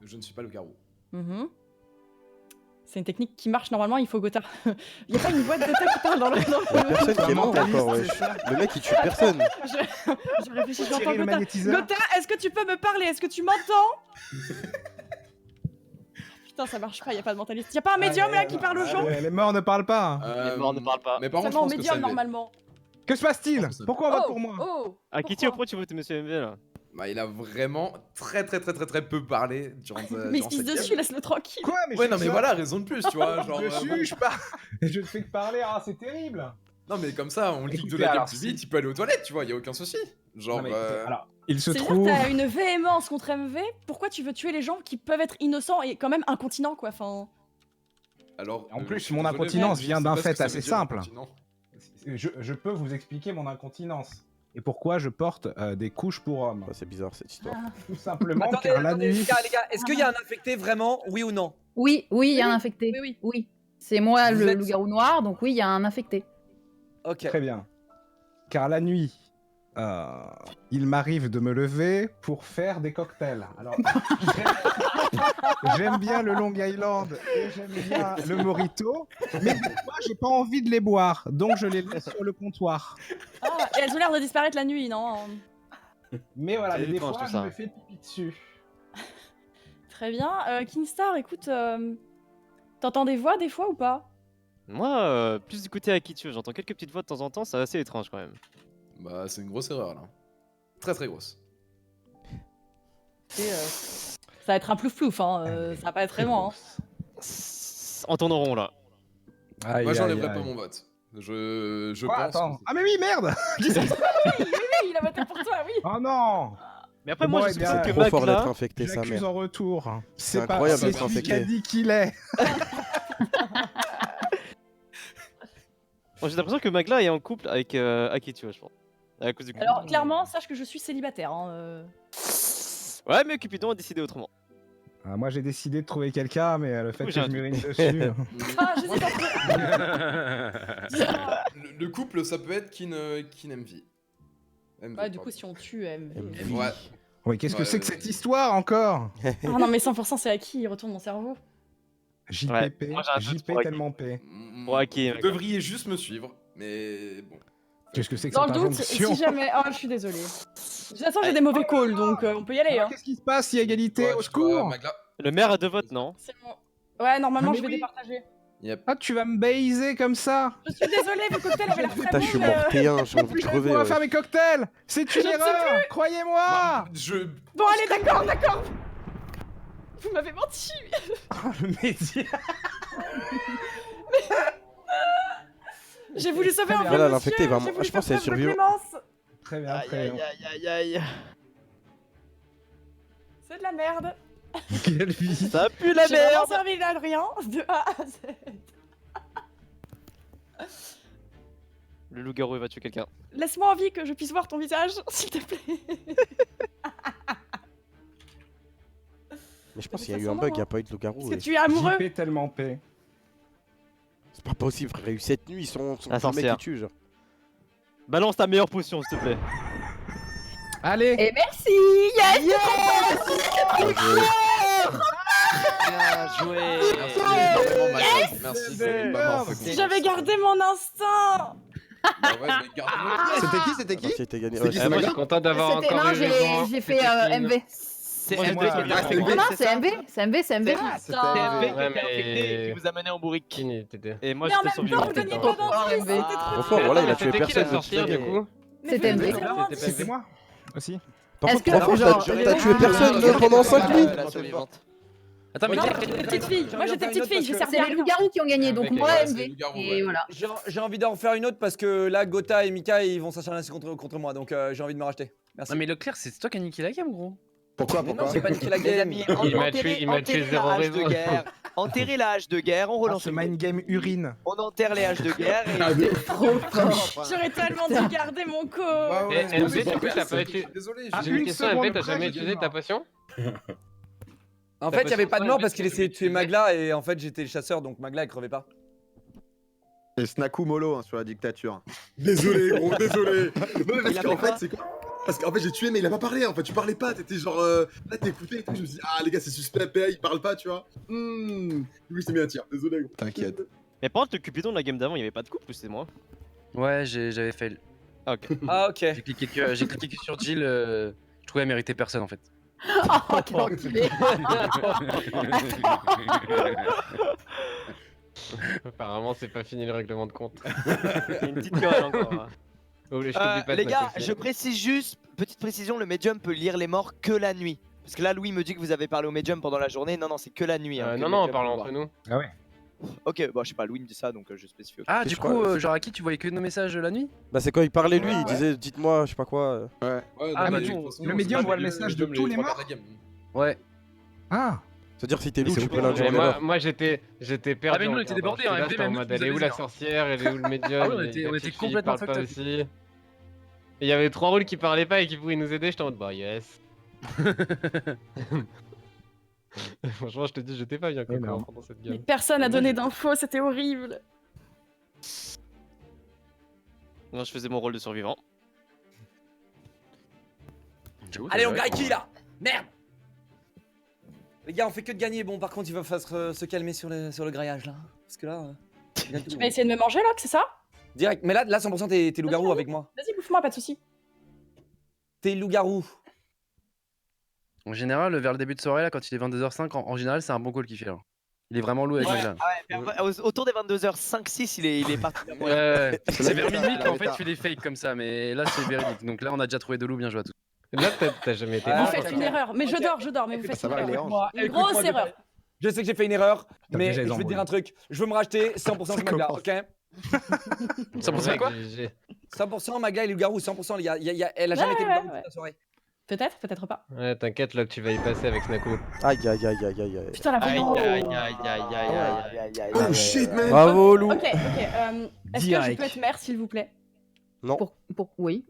je ne suis pas le garou. Mhm. C'est une technique qui marche normalement, il faut Gotha. Il y a pas une boîte Gotha qui parle dans le. Il y a personne qui est mort encore, wesh. Le mec il tue personne. Je réfléchis, j'entends Tirer le Gotha. magnétiseur. Gotha, est-ce que tu peux me parler? Est-ce que tu m'entends? Putain, ça marche pas, y a pas de mentaliste. Y a pas un médium là qui parle aux gens? Les morts ne parlent pas. Les morts ne parlent pas. Mais par contre, je Seulement au pense que médium ça normalement. Que se passe-t-il? Pourquoi on vote Oh, pour moi? oh, À qui tu pourquoi reproches tu votes monsieur MV là? Bah, il a vraiment très peu parlé durant Mais il se durant pisse cette dessus, game. laisse-le tranquille. Quoi? Mais Ouais, je non, fais mais ça. voilà, raison de plus, tu vois. Genre, bon. Je parle. Je ne fais que parler, ah c'est terrible. Non, mais comme ça, on le kick de Écoutez, la game alors, plus si- vite, il peut aller aux toilettes, tu vois, y a aucun souci. Genre, Non, mais écoutez, alors, il se C'est-à-dire trouve. que t'as une véhémence contre MV, pourquoi tu veux tuer les gens qui peuvent être innocents et quand même incontinents quoi, enfin... alors. En je plus, suis mon désolé, incontinence mais je vient sais d'un pas ce fait que ça assez veut dire, simple. incontinent. Je peux vous expliquer mon incontinence. Et pourquoi je porte des couches pour hommes. C'est bizarre cette histoire. Tout simplement Attendez, car la attendez, nuit. les gars, est-ce qu'il y a un infecté vraiment, oui ou non? Oui, il y a Oui, un infecté. oui. Oui. C'est moi Vous le êtes- loup-garou noir, donc oui, il y a un infecté. Ok. Très bien. Car la nuit, il m'arrive de me lever pour faire des cocktails. Alors, j'aime bien le Long Island et j'aime bien le Mojito, mais des fois, j'ai pas envie de les boire, donc je les laisse sur le comptoir. Ah, et elles ont l'air de disparaître la nuit, non? Mais voilà, C'est mais des étrange, fois, tout je ça. me fais pipi dessus. Très bien. Kingstar, écoute, t'entends des voix des fois ou pas? Moi, plus du côté Akitio, j'entends quelques petites voix de temps en temps, c'est assez étrange quand même. Bah, c'est une grosse erreur là. Très très grosse. Et, ça va être un plouf-plouf, hein. Ça va pas être vraiment. Hein. En tourne rond là. Aïe, Moi, aïe, j'enlèverai aïe. pas mon vote. Je Quoi, pense. attends. que Ah mais oui, merde. Oui, il a voté pour toi, oui. Oh non. Mais après, Et moi, moi, je eh bien, soupçonne que Trop fort d'être Magla. infecté, sa J'accuse mère. en retour. C'est pas incroyable c'est d'être lui qui a infecté. dit qu'il est. Moi, j'ai l'impression que Magla est en couple avec Akitio, je pense. À cause du Cupidon. Alors, clairement, sache que je suis célibataire. Hein. Ouais, mais Cupidon a décidé autrement. Ah, moi j'ai décidé de trouver quelqu'un, mais le fait Oui, que j'ai je un m'urine dessus. Ah, j'hésite entre... le couple, ça peut être Kin MV. Bah, du coup, si on tue MV. Ouais. Oui, qu'est-ce que Ouais, c'est que cette histoire encore? Ah non, mais 100%, c'est à qui il retourne mon cerveau? JPP, Ouais, moi, j'ai un doute JP pour tellement P. Pour Aki, Vous devriez juste me suivre, mais bon. Qu'est-ce que c'est que Dans cette le doute, injonction? si jamais... Oh, je suis désolée. De toute façon, j'ai des mauvais calls, donc on peut y aller. Alors, Hein. qu'est-ce qui se passe si égalité Ouais, au tu vois, secours? Magla. Le maire a 2 votes, non? C'est bon. Ouais, normalement, Ah, mais je vais oui. départager. Yep. Ah, tu vas me baiser comme ça? Je suis désolée, le cocktail avait l'air très Putain, bon, je suis mais, mortéen, j'ai envie de crever. On va ouais. faire mes cocktails! C'est une Je ne sais erreur! Croyez-moi! Bah, je. Bon, allez, d'accord. Vous m'avez menti. Oh, le média! J'ai voulu sauver Très un bien. vieux Voilà, monsieur, l'infecté, va- j'ai voulu je pense faire que c'est preuve de survivant. clémence. Très bien, Aïe, très aïe, bien. aïe, aïe, aïe. C'est de la merde. Quelle vie! Ça pue la J'ai vraiment merde. servi l'Adrien de A à Z. Le loup-garou il va tuer quelqu'un. Laisse-moi en vie que je puisse voir ton visage, s'il te plaît. Mais je pense Mais qu'il y a ça eu un sent bug, bon, il n'y a pas eu de loup-garou. Est-ce que ouais. tu es amoureux? JP tellement P. C'est pas possible, frère. Il y a eu cette nuit, ils sont La tous les mecs sorcière. qui tuent, genre. Balance ta meilleure potion, s'il te plaît. Allez! Et merci, yes, Bien joué. Merci, vraiment, Magla. Merci de m'avoir fait Si confiance. j'avais gardé mon instinct. Bah ouais, mais garde-le. C'était qui? C'était gagné. C'était Ouais, qui, c'est c'est moi, je Magla suis content d'avoir C'était- encore Non, eu raison. j'ai fait MV. C'est Moi, MV moi, qui était ah, infecté. Non, non, c'est c'est ça MV, c'est MV, c'est MV. Ah, c'était C'est MV MV. qui Ouais, était infecté et qui mais- vous amenait en bourrique. Kini, t'étais. Et moi Mais en j'étais même temps, survivant. vous gagnez Trop pas fort, d'indice, MV. c'était Trop trop fort, bien. voilà, il a Mais tué c'était qui personne. la sorcière du coup? Mais C'était vous MV. êtes vraiment C'était C'était moi aussi. Par Est-ce contre, que- franchement, genre, t'as tué personne Ah, pendant 5 nuits. La survivante. Attends, mais Non, quel- j'étais petite fille. Moi, j'étais petite fille, j'ai servi C'est à les rien. loups-garous qui ont gagné, donc Avec moi les- c'est les MV. loups-garous, Et ouais. voilà. J'ai envie d'en faire une autre parce que là, Gotha et Mika, ils vont s'acharner contre moi, donc j'ai envie de me racheter. Merci. Non, mais Leclerc, c'est toi qui as niqué la game, gros. Pourquoi? Mais non, Pourquoi? j'ai pas niqué la Les game. amis, Il m'a tué enterrez zéro la hache de raison. guerre. Enterrez la hache de guerre, on Ah, relance ce le mind game urine. On enterre les haches de guerre et... Trop fort. J'aurais tellement dû garder mon co. Bah ouais, Et MV, c'est du coup, pas t'as pas personne, été- je suis Désolé, Ah, J'ai une une question, seconde MV, t'as près, jamais j'ai utilisé dit ta non. potion? En fait, il y avait pas de mort parce qu'il essayait de tuer Magla et en fait, j'étais le chasseur, donc Magla, elle crevait pas. C'est Snaku Molo hein, sur la dictature. Désolé, gros, désolé. Non, mais Il parce a qu'en fait quoi fait, c'est quoi? Parce qu'en fait, j'ai tué, mais il a pas parlé. En fait, tu parlais pas. T'étais genre. Là, t'écoutais et tout. Je me suis dit, ah, les gars, c'est suspect, PA, il parle pas, tu vois. Du coup, je t'ai mis un tir. Désolé, gros. T'inquiète. Mais par contre, le Cupidon de la game d'avant, il y avait pas de couple, c'est moi. Ouais, j'avais fail. Ah, ok. Ah, ok. J'ai cliqué que sur Jill, je trouvais qu'elle méritait personne en fait. Oh, quel enculé. Apparemment, c'est pas fini le règlement de compte. Une petite querelle encore. hein. Oh, je t'oublie pas, Les Snap gars, aussi. je précise juste, petite précision, le médium peut lire les morts que la nuit. Parce que là, Louis me dit que vous avez parlé au médium pendant la journée. Non, non, c'est que la nuit. hein, que Non, le non, on médium parle peut entre voir. nous. Ah ouais. Ok, bon, je sais pas, Louis me dit ça donc je spécifie. ok. Ah, Je du crois- coup, genre à qui tu voyais que nos messages la nuit? Bah, c'est quand il parlait lui, il Ouais. disait dites-moi, je sais pas quoi. Ouais. Ouais, Ah, non, bah, de du toute coup, façon, le c'est médium pas voit le les- message de les tous les trois quarts morts. de la game. Ouais. Ah. C'est-à-dire si t'es loup, Mais tu c'est peux où l'induire Mais en moi, erreur. moi j'étais perdu. Ah, mais nous, on en était regardant. débordés, hein, J'étais là, MV, j'étais en même mode, nous, elle est où vous la avez sorcière, elle est où le médium, Ah ouais, on il y a était Chichi, complètement il parle pas fucked up. aussi. Et il y avait 3 rôles qui parlaient pas et qui pouvaient nous aider, j'étais en mode bah yes. Franchement, je te dis, j'étais pas bien Énorme. pendant cette Mais game. personne n'a donné d'infos, c'était horrible. Non, je faisais mon rôle de survivant. Allez, on graille qui là? Merde! Les gars, on fait que de gagner. Bon, par contre, il va falloir se calmer sur le graillage là. Parce que là. Tu vas essayer de me manger, Locke, c'est ça? Direct. Mais là 100% t'es loup-garou avec moi. Vas-y, bouffe-moi, pas de soucis. T'es loup-garou. En général, vers le début de soirée, là, quand il est 22h05, en général, c'est un bon call qu'il fait. Là. Il est vraiment loup avec Magla. Autour des 22h5-6, il est parti. Ouais, c'est vers minuit qu'en fait, tu fais des fakes comme ça, mais là, c'est véridique. Donc là, on a déjà trouvé de loup, bien joué à tous. Là, t'as jamais été. Vous faites une erreur, mais je dors, mais vous faites une erreur. Une grosse erreur. Je sais que j'ai fait une erreur, T'as mais déjà je les vais te dire embrouilles. un truc. Je veux me racheter 100% sur Magla, ok? 100% quoi? 100% Magla et loup-garou, 100% les gars. Elle a jamais été loup-garou toute la soirée. Peut-être, peut-être pas. Ouais, t'inquiète, là, que tu vas y passer avec Snaku. Aïe aïe aïe aïe aïe aïe. Putain, la violence. Oh shit, man. Bravo loup. Ok, est-ce que je peux être mère, s'il vous plaît? Non. Oui,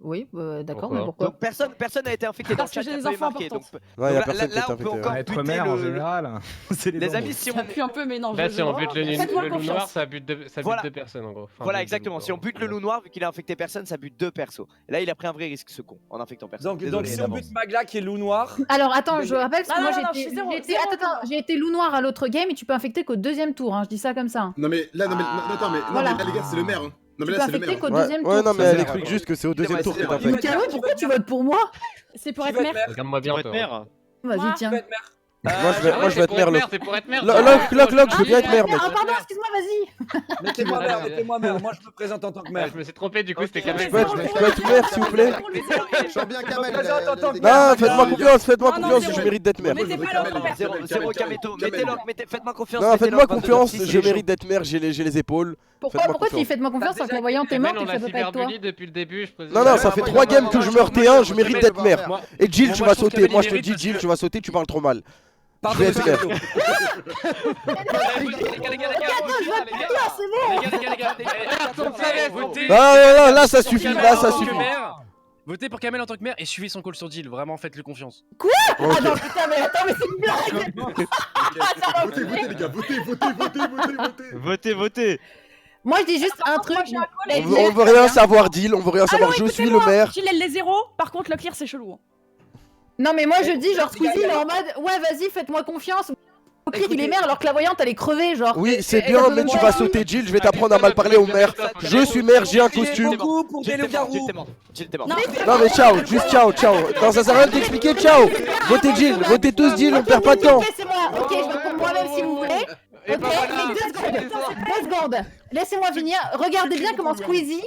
d'accord, mais Pourquoi pourquoi? Donc personne n'a été infecté dans le Parce que chat, j'ai des ça peut enfants marquer, importants. Ouais, y a donc personne qui là, est on peut infecté. encore Être buter mère en le- général, c'est les Les amis, embrouilles. si on Ça pue un peu, mais non, Là, je si on vois. bute le Faites-moi loup confiance. noir, ça bute Voilà. deux personnes en gros. Enfin, Voilà, deux exactement. Si on bute le loup loup noir, vu qu'il a infecté personne, ça bute 2 persos. Et là, il a pris un vrai risque, ce con, en infectant personne. Donc Désolé si on d'avance. bute Magla qui est loup noir. Alors attends, je rappelle parce que Non, moi non, je suis zéro, zéro. j'ai été loup noir à l'autre game et tu peux infecter qu'au deuxième tour, hein, je dis ça comme ça. Non mais là, non mais attends, mais Voilà. là les gars, c'est le maire. Hein. Non Tu mais peux là, c'est le infecter maire. qu'au Ouais, deuxième tour. ouais, non, mais Ça, elle c'est explique vrai. juste que c'est au deuxième Ouais, tour c'est que vrai. t'infectes. Caro, pourquoi tu votes pour moi? C'est pour Qui être veut mère. Regarde-moi bien, Pour être toi. mère. Vas-y, tiens. Moi je vais être mère. C'est pour être mère. Loc, je veux bien être mère, mec. Ah pardon, excuse-moi, vas-y. Mettez-moi mère, mettez-moi mère. Moi je me présente en tant que Ouais, mère. je me suis trompé, du coup, c'était Je Kamel. peux être mère, s'il vous plaît. Je sens bien Kamel. Non, faites-moi confiance, Non, non, je zéro. mérite d'être mère. Mettez pas l'autre personne. Zéro Kameto, faites-moi confiance. Non, mettez-le faites-moi en confiance, 22h06, je il est mérite d'être mère, j'ai les épaules. Pourquoi tu confiance. lui fais de moi confiance alors que la voyante est morte et on que l'a ça peut pas être toi? cyberbully depuis le début, je présume. Non, non, ça fait 3 games que je meurs T1, je mérite d'être mère. Et Jill, tu vas sauter. Moi je te dis, Jill, tu vas sauter, tu parles trop mal. Je vais être mère. Non, là ça suffit, là ça suffit. Votez pour Kamel en tant que mère et suivez son call sur Jill. Vraiment, faites-lui confiance. Quoi? Ah non, putain, mais attends, mais c'est une blague. Votez les gars, votez. Votez. Moi je dis juste un truc. On veut rien savoir, Jill, on veut rien savoir. Je suis le maire. Gilles, elle les zéro. Par contre, le clear, c'est chelou. Non mais moi je dis genre Squeezie il est en mode ouais vas-y faites-moi confiance. Au pire il est mère alors que la voyante elle est crevée genre. Oui, c'est bien, mais tu vas sauter, Jill. Je vais t'apprendre à mal parler au maire. Je suis maire, j'ai un costume. Pour des loups-garous. Jill, t'es mort. Non mais ciao, juste ciao. Non, ça sert à rien de t'expliquer, ciao. Votez Jill, votez tous Jill, on perd pas de temps. Laissez-moi, ok je vote pour moi-même si vous voulez. Ok, mais 2 secondes. Laissez-moi finir. Regardez bien comment Squeezie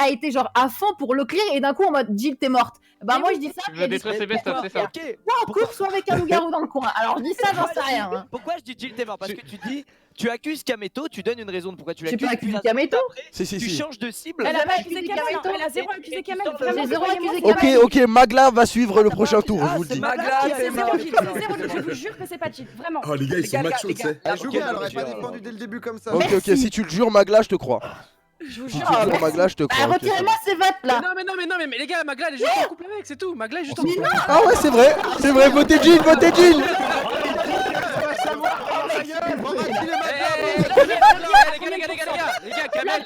a été genre à fond pour le clear et d'un coup en mode Jill t'es morte. Bah moi je dis ça. Tu veux détruire ses best-of, c'est ça. Ok. Soit en couple, soit avec un loup-garou dans le coin. Alors je dis ça, j'en sais rien. hein. Pourquoi je dis Jill t'es mort? Parce que tu dis, tu accuses Kameto, tu donnes une raison de pourquoi tu J'ai l'accuses. pas accusé Kameto. Si. Tu changes de cible. Elle a pas J'ai accusé accusé Kamel. Kameto. Elle a zéro accusé Kamel. J'ai zéro accusé Ok, Kamel. ok, Magla va suivre le prochain tour, je vous le dis. Magla, C'est c'est zéro mort. Gilles, c'est zéro Gilles. Je vous jure que c'est pas Gilles. Vraiment. Oh les gars, ils sont machos, tu sais. Elle joue bien, elle aurait pas défendu dès le début comme ça. Ok, si tu le jures, Magla, je te crois. Je vous Si jure. tu le jures, Magla, je te Bah, crois. ok. retirez-moi ces votes là. Mais les gars, Magla, elle est juste en couple avec, c'est tout. Magla est juste en couple. Ah ouais, c'est vrai, votez Jill, votez Jill. Les gars, Kamel.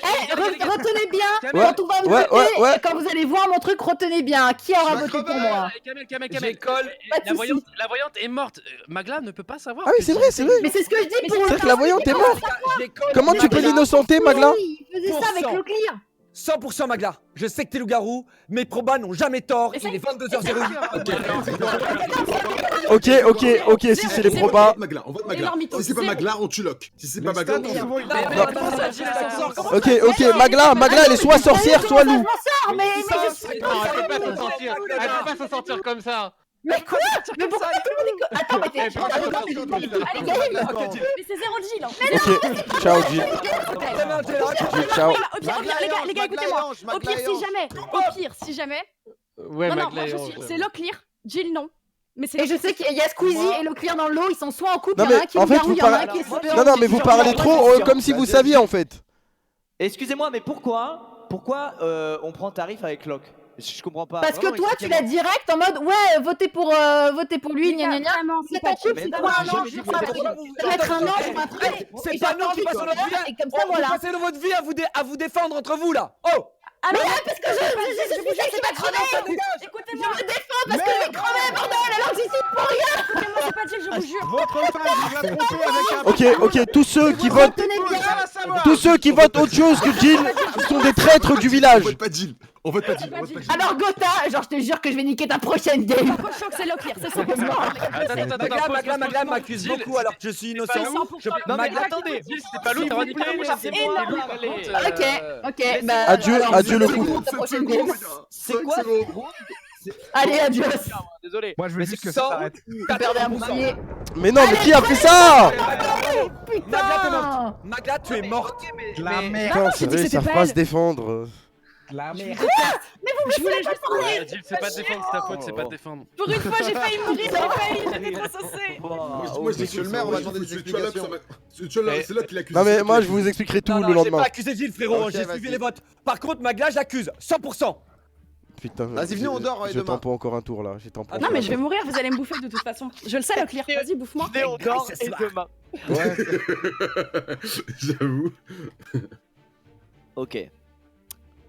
Retenez bien, Ouais, quand on va me ouais, voter, ouais. et quand vous allez voir mon truc, retenez bien qui aura voté pour moi. Kamel. J'école. Pas de La soucis. voyante est morte. Magla ne peut pas savoir. Ah oui, c'est vrai, c'est vrai. Mais c'est ce que je dis pour C'est le vrai que la voyante est morte. J'école. Comment tu peux l'innocenter, Magla? Oui, il faisait ça avec le clear. 100% Magla. Je sais que t'es loup-garou, mes probas n'ont jamais tort. Et ça, Il est 22h08. Ok, si c'est les probas. On vote Magla. Énorme mytho. Si c'est pas Magla, on tue Locke. Si c'est pas Magla, on tue Ok, Magla, elle est soit sorcière, soit loup. Je m'en sors, mais je suis Non, elle peut pas s'en sortir. Elle peut pas s'en sortir comme ça. Mais quoi? Mais pourquoi tout le monde est... Attends, mais t'es... Allez, gagne. Mais c'est zéro Gilles. Mais Ok, ciao Jill. Jill, ciao. au pire, les gars, écoutez-moi. Au pire, si jamais. Ouais, Non, Magla est c'est le clear. Jill, non. Mais c'est Et je sais qu'il y a Squeezie et le clear dans le lot, ils sont soit en couple, Non il y en a mais un qui est en fait loup-garou, vous il y en a un parlez. qui est super. Non mais vous parlez trop comme si vous saviez en fait. Excusez-moi, mais pourquoi on prend tarif avec Locke? Je comprends pas. Parce que Vraiment, toi, tu l'as direct en mode ouais, votez pour lui, gna gna gna. C'est ta coupe, c'est quoi un an, mettre un an pour un truc. C'est pas nous qui passons notre vie. Et comme ça, voilà. Vous passez votre vie à vous défendre entre vous là. Oh. Ah mais parce que je vous dis que c'est pas crevé. Écoutez-moi. Je me défends parce que je vais crever, bordel. Alors que j'y suis pour rien. Écoutez-moi, c'est pas Jill, je vous jure. Votre femme vous a trompé avec un... Ok, tous ceux qui votent, Tenez bien. tous ceux qui votent autre chose que Jill sont des traîtres du On village. vote pas Jill. On vote pas Jill. On vote pas Jill. Alors Gotha, genre je te jure que je vais niquer ta prochaine game. Par contre, je sens que c'est Locklear, c'est 100%. Magla m'accuse beaucoup alors que je suis innocent. Non mais attendez. C'était pas l'autre, t'as dit Ok, bah... Adieu le coup. C'est quoi ce groupe? Allez, adios. Désolé. Moi je veux juste que ça s'arrête. T'as perdu un bouclier. Mais non, mais qui a fait ça? Putain. Magla, tu es morte. La merde. Putain, c'est vrai, ils savent pas se défendre. La merde. Mais vous me voulez juste parler. Jill, c'est pas te défendre, c'est ta faute, c'est pas te défendre. Pour une fois, j'ai failli mourir, j'étais trop saucée. Moi je dis Monsieur le maire, on va demander des explications. C'est là qu'il accuse. Non mais moi je vous expliquerai tout le J'ai lendemain. pas accusé Jill, frérot. Ok, J'ai vas-y. suivi les votes. Par contre, Magla, j'accuse 100%. Putain. Vas-y, venez, on dort, Je demain. tente pas encore un tour là. J'ai temps pour Non mais je vais mourir, vous allez me bouffer de toute façon. Je le sais, Locklear, vas-y, bouffe-moi. Venez, on dort et demain. J'avoue. Ok.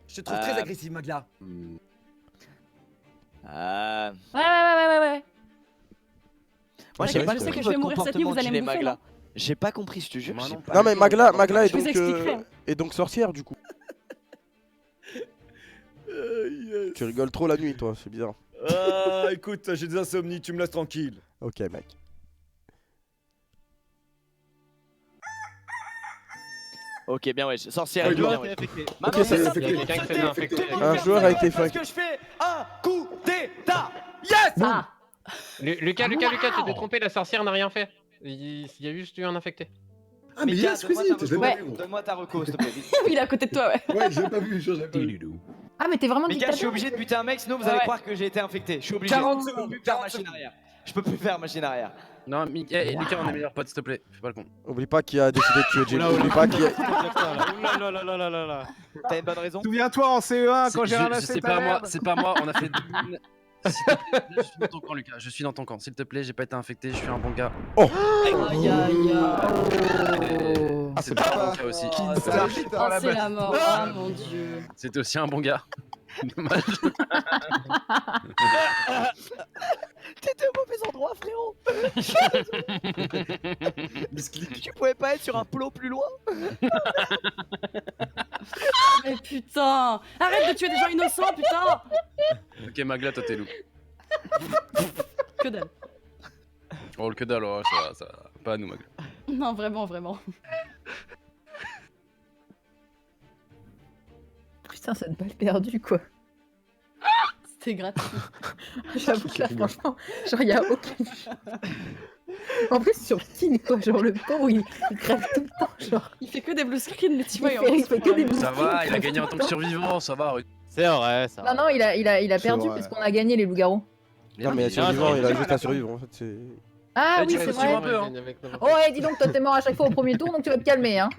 Je te trouve très agressif, Magla. Ouais. Moi, Je j'ai pas sais que compris je vais votre mourir cette nuit, comportement, vous allez Jill me et bouffer, Magla. non? J'ai pas compris, je te jure. j'ai pas Non mais Magla est Je vous expliquerai. donc sorcière du coup. Tu rigoles trop la nuit toi, c'est bizarre. Ah, écoute, j'ai des insomnies, tu me laisses tranquille. Ok mec. Ok, bien ouais, sorcière. Ouais, bien, ouais. ouais. Ok, c'est Quelqu'un qui s'est fait infecter. un joueur a été Parce fait. que je fais un coup d'état. Yes. Ah. Lucas, tu t'es trompé, la sorcière n'a rien fait. Il y a juste eu un infecté. Ah mais Mika, yes, Squeezie, je l'ai pas vu. donne-moi ta reco, s'il te plaît. vite. Il est à côté de toi, ouais. Ouais, je l'ai pas vu, je l'ai pas vu. Ah mais t'es vraiment Mika, je suis dictateur. obligé de buter un mec, sinon vous Ouais, allez ouais. croire que j'ai été infecté. Je suis obligé. 40 Je peux secondes, plus faire 40 machine arrière. Je peux plus faire machine arrière. Non, Lucas, on est meilleurs potes, s'il te plaît. Fais pas le con. Oublie pas qui a décidé de tuer Jill. Oublie pas qui a... T'as une bonne raison? Souviens-toi en CE1 quand j'ai ramassé C'est ta pas moi, merde. c'est pas moi, on a fait. S'il te plaît, je suis dans ton camp, Lucas. Je suis dans ton camp. S'il te plaît, j'ai pas été infecté. Je suis un bon gars. Aïe aïe Ah, C'est pas un bon gars aussi. Oh, c'est la mort, oh mon dieu. C'était aussi un bon gars. Dommage. T'étais au mauvais endroit, frérot. Tu pouvais pas être sur un plot plus loin? Mais putain, arrête de tuer des gens innocents, putain. Ok, Magla, toi t'es loup. Que dalle. Oh, le que dalle, oh, ça va. Pas à nous, Magla. Non, vraiment. Putain, cette balle perdue quoi. C'était gratuit. J'avoue que là, franchement, genre y'a aucun. En plus, sur King quoi, genre le pauvre il crève tout le temps, genre. Il fait que des blue screens, le petit boy. Il fait que des blue Ça va, screens, il a gagné en tant que survivant, ça va. C'est vrai, ça. Non, il a perdu vrai. parce qu'on a gagné les loups-garous. Non mais survivant, il a juste à survivre en fait. C'est... Ah oui, tu c'est fais vrai. un peu, hein. Oh, ouais, dis donc, toi t'es mort à chaque fois au premier tour, donc tu vas te calmer, hein.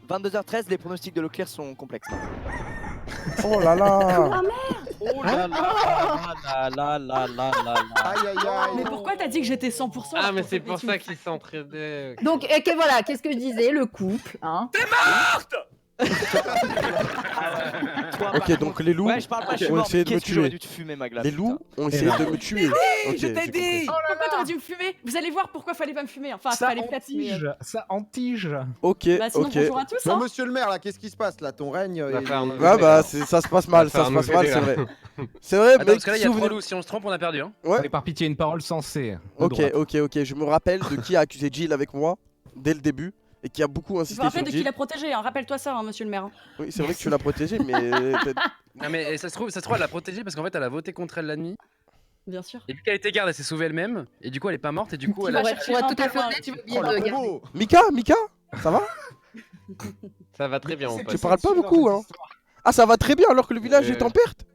22h13, les pronostics de Leclerc sont complexes. Oh là là. Oh là là. Aïe aïe aïe. Mais pourquoi t'as dit que j'étais 100%? Ah, mais c'est pour ça qu'ils s'entraidaient. Donc, voilà, qu'est-ce que je disais, le couple, hein. Ok, donc les loups Ouais, je parle pas, je suis ont mort. essayé de me Qu'est-ce que j'aurais tuer. dû te fumer, Magla? Les loups ont essayé de me tuer. Ok, Je t'ai j'ai dit. Pourquoi t'aurais dû me fumer? Vous allez voir pourquoi fallait pas me fumer. Enfin, Ça fallait peut-être. mais, ça entige. Ok, Bah sinon, ok. bonjour à tous, Bon, hein. monsieur le maire, là, qu'est-ce qui se passe là? Ton règne. va faire un nouveau Ah bah ça se passe mal, faire ça se un passe mal, nouveau c'est vrai. délire. C'est vrai, Attends, mec, parce que là, il y a 3 souvenez... loups. Si on se trompe, on a perdu, hein. Ouais. Et par pitié, une parole sensée. de Ok, droite. ok, je me rappelle de qui a accusé Jill avec moi dès le début et qui a beaucoup Je me insisté rappelle sur de qui Jill. l'a protégé, hein. Rappelle-toi ça, hein, monsieur le maire. Oui, c'est vrai que tu l'as protégé, mais Non, mais ça se trouve, elle l'a protégée parce qu'en fait, elle a voté contre elle la nuit. Bien sûr. Et vu qu'elle était garde, elle s'est sauvée elle-même. Et du coup, elle est pas morte. Et du coup, Tu elle vas a. chercher tout à fait honnête, tu veux bien de garder. Mika, ça va? Ça va très bien, on Tu passe. parles pas beaucoup, hein. Ah, ça va très bien alors que le village est en perte.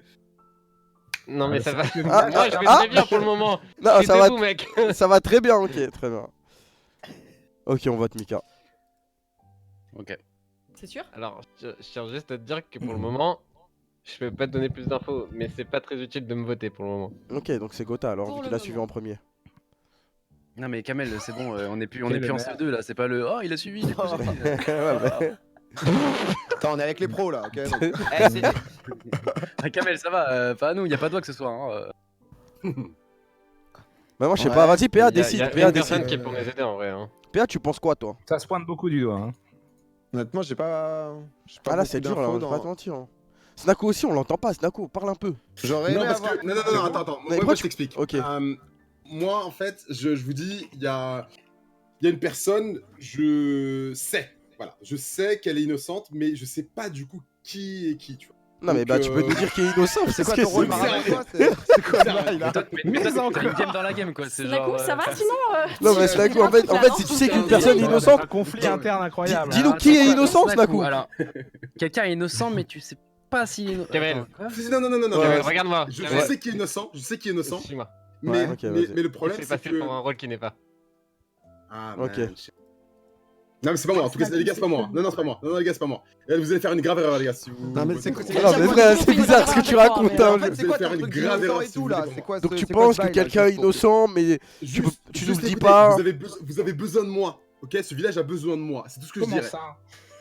Non, mais ça va. Ah, Moi, je vais ah, très bien pour le moment. Non, Je suis ça va, debout, mec. ça va très bien, ok, très bien. Ok, on vote Mika. Ok. C'est sûr? Alors, je tiens juste à te dire que pour le moment, je peux pas te donner plus d'infos, mais c'est pas très utile de me voter pour le moment. Ok, donc c'est Gotha alors, Pour vu le qu'il a suivi moment. en premier. Non mais Kamel, c'est bon, on est plus en Quel honneur. CE2 là, c'est pas le oh il a suivi. il a suivi. Attends, on est avec les pros là, ok donc. Eh, c'est- Ah, Kamel, ça va, pas à nous, y a pas toi que ce soit. Hein. Bah moi je sais Ouais. pas, vas-y PA Il y a décide, une PA personne décide. qui pourrait les aider en vrai. Hein. PA tu penses quoi toi? Ça se pointe beaucoup du doigt. Hein. Honnêtement, j'ai pas Ah là c'est dur là, on va pas te mentir. Hein. Snako aussi on l'entend pas, Snako, parle un peu. J'aurais Non, aimé parce avoir... que. Non, attends. Mais Moi, pourquoi je t'explique. Ok. Moi, en fait, je vous dis, il y a une personne, je sais. Voilà, je sais qu'elle est innocente, mais je sais pas du coup qui est qui, tu vois. Non mais Donc, bah tu peux nous dire qu'il est innocent, C'est parce quoi que ton rôle c'est- Maravin, toi C'est quoi le bail là? Mais toi, t'as une game dans la game quoi, c'est Snaku, genre. ça va sinon Non mais Snako en fait si tu sais qu'une personne est innocente, Un conflit interne incroyable. dis-nous qui est innocent Snako. Alors, quelqu'un est innocent, mais tu sais pas s'il est innocent. Kamel. Attends, quoi Non. Ouais. Regarde-moi. Je Kamel. sais qu'il est innocent, Suis-moi. Mais, Ouais, ok, vas-y. mais le problème, C'est c'est passé que. pour un rôle qui n'est pas. Ah, Ok. man. Non, mais c'est pas moi, en tout cas, les gars, c'est pas moi. Non, c'est pas moi. Non, les gars, c'est pas moi. Vous allez faire une grave erreur, les gars, si vous. Non, mais c'est quoi Non mais vrai, c'est bizarre ce que tu racontes hein. En fait, c'est quoi ton faire une truc grave d'innocent erreur et si tout vous là? voulez C'est quoi Donc ce- tu c'est quoi penses ce que bail, là, quelqu'un est juste pour- innocent mais tu Juste nous le dis écoutez, pas. Vous avez besoin de moi, ok? Ce village a besoin de moi, c'est tout ce que je Comment dirais. ça?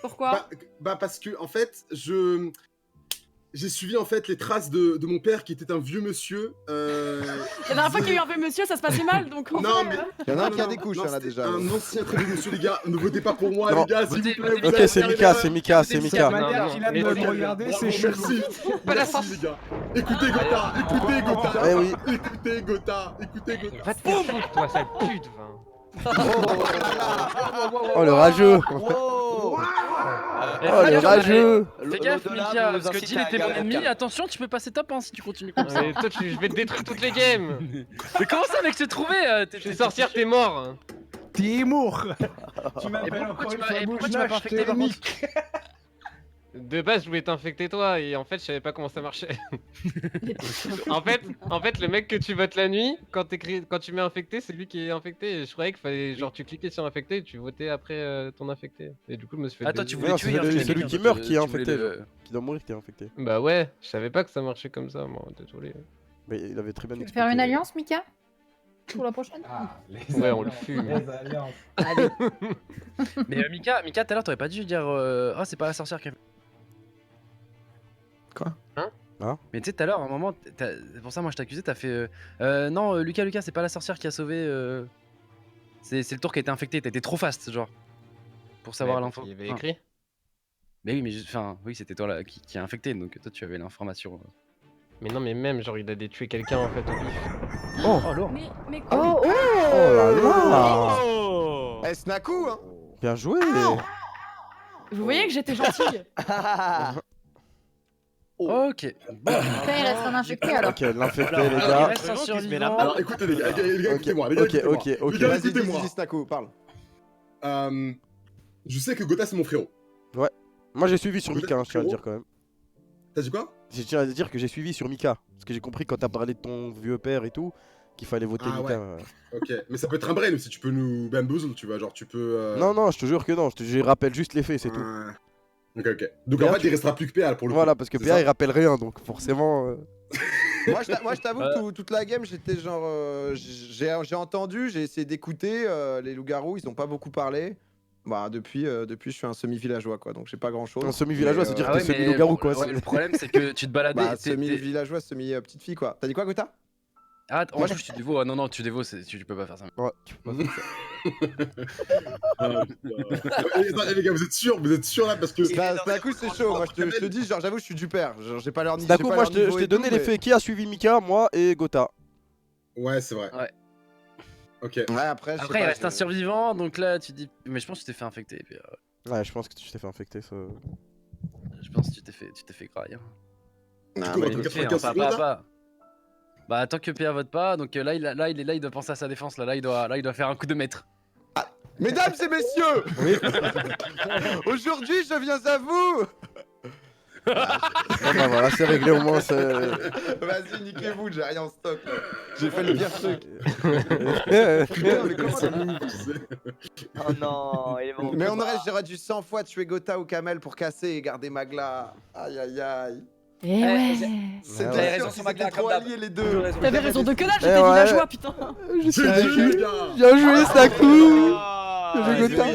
Pourquoi? Bah parce que en fait, j'ai suivi en fait les traces de mon père qui était un vieux monsieur. La dernière fois qu'il y a eu un peu monsieur, ça se passait mal, donc en Non vrai, mais Il y en a un non, qui a non, des couches, non, il y en a c'était déjà. un ancien très vieux monsieur les gars. Ne votez pas pour moi Non. les gars, s'il Votez- vous plaît. votez vous Ok allez c'est faire Mika, une c'est erreur. Mika, c'est Cette Mika. manière qu'il a de mais- me regarder, c'est Bravo, chelou. merci les gars. Écoutez Gotha, écoutez Gotha. Eh oui. Écoutez Gotha, écoutez Gotha. Va te faire foutre, toi, sale pute. Oh le rageux. Wow. Oh le rageux. Fais gaffe, L'au-delà Mika, vous parce que incite Jill à était mon garder ennemi. la carte. Attention, tu peux passer top hein, si tu continues comme ça. Mais toi, je vais te détruire toutes les games. Mais comment ça, mec, je t'ai trouvé Je vais sortir, t'es mort. Timur. Tu Et m'appelles pourquoi encore tu une m'as- fois et pourquoi tu m'as pas Bouchna, je affecté, par t'ai contre niqué. De base, je voulais t'infecter toi, et en fait, je savais pas comment ça marchait. en fait, le mec que tu votes la nuit, quand tu mets infecté, c'est lui qui est infecté. Et je croyais qu'il fallait, genre, tu cliquais sur infecté et tu votais après ton infecté. Et du coup, je me suis fait. Ah, toi, tu baiser. voulais Non, tuer c'est un celui- mec, celui hein, qui toi, meurt tu- qui est tu voulais infecté, le- qui doit mourir qui est infecté. Bah ouais, je savais pas que ça marchait comme ça, moi, désolé. Mais il avait très bien Tu veux expliqué. faire une alliance, Mika? Pour la prochaine? Ouais, on le fume. Allez. Mais Mika, tout à l'heure, t'aurais pas dû dire oh, c'est pas la sorcière qui a fait. Quoi? Hein? Ah. Mais tu sais, tout à l'heure, à un moment, c'est pour ça, moi je t'accusais, t'as fait non, Lucas, c'est pas la sorcière qui a sauvé. C'est le tour qui a été infecté, t'as été trop fast, genre. Pour savoir l'info. Il y avait Enfin, écrit. Mais oui, mais enfin, oui, c'était toi là qui a infecté, donc toi tu avais l'information. Mais non, mais même, genre, il a tué quelqu'un en fait au pif. Oh, Oh, lourd. Mais Oh, oh! oh là là. Oh Eh, Snaku, hein. Bien joué. vous voyez que j'étais gentille. Ok. Bon. Putain, il reste un infecté alors. Ok, l'infecté les Il gars. reste un survivant. Alors écoutez les gars, écoutez-moi. Les gars, Ok, écoutez-moi. ok, ok. Les gars, Vas-y, écoutez-moi. dis, Snaku, parle. Je sais que Gotha c'est mon frérot. Moi j'ai suivi sur Vous Mika, êtes hein, je tiens à le frérot dire quand même. T'as dit quoi? Je tiens à dire que j'ai suivi sur Mika. Parce que j'ai compris quand t'as parlé de ton vieux père et tout, qu'il fallait voter Ah Mika. Ok, mais ça peut être un brain aussi, tu peux nous bamboozle, tu vois, genre tu peux. Non, non, je te jure que non, je rappelle juste les faits, c'est tout. Ok, ok. Donc PA, en fait, il restera plus que PA pour le coup. Voilà, parce que c'est PA ça il rappelle rien, donc forcément. Moi, je t'avoue que toute la game, j'étais genre. J'ai entendu, j'ai essayé d'écouter. Les loups-garous, ils ont pas beaucoup parlé. Bah, depuis, je suis un semi-villageois, quoi. Donc, j'ai pas grand chose. Un semi-villageois, Mais, c'est-à-dire Ah que ouais, t'es mais semi-loup-garou, quoi. ouais, le problème, c'est que tu te baladais. Bah, t'es- semi-villageois, semi-petite fille, quoi. T'as dit quoi, Gotha? Ah, moi je tu dévaux. Ah non, non, tu dévaux, tu peux pas faire ça. Ouais, tu peux pas faire ça. Les gars, vous êtes sûrs là parce que. Snaku, c'est chaud. Moi, je te dis, genre, j'avoue, je suis du père. Genre, j'ai pas leur ni. D'accord, moi je t'ai donné les faits. Qui a suivi Mika? Moi et Gotha. Ouais, c'est vrai. Ouais. Ok. Ouais, après, Après, il reste un survivant, donc là tu dis. Mais je pense que tu t'es fait infecter. Et puis, Ouais, je pense que tu t'es fait infecter. Ça... je pense que tu t'es fait grailler. Du coup, Mais dans vite fait, 95 hein, secondes, là. pas. Bah, tant que PA vote pas, donc là, il doit penser à sa défense. Là, il doit faire un coup de maître. Mesdames et messieurs, aujourd'hui, je viens à vous Bon, bah voilà, c'est réglé au moins. Vas-y, niquez-vous, j'ai rien en stock. J'ai fait le pire truc. Putain, mais comment t'as mis Oh non, il est bon. Mais j'aurais dû 100 fois tuer Gotha ou Kamel pour casser et garder Magla. Aïe aïe aïe. Eh ouais. C'était T'avais raison sûr sur qu'ils étaient Magla, trop comme d'hab. alliés les deux. T'avais raison de que dalle, Eh j'étais ouais. villageois, putain. Je sais bien joué, Snaku. J'ai Gotha.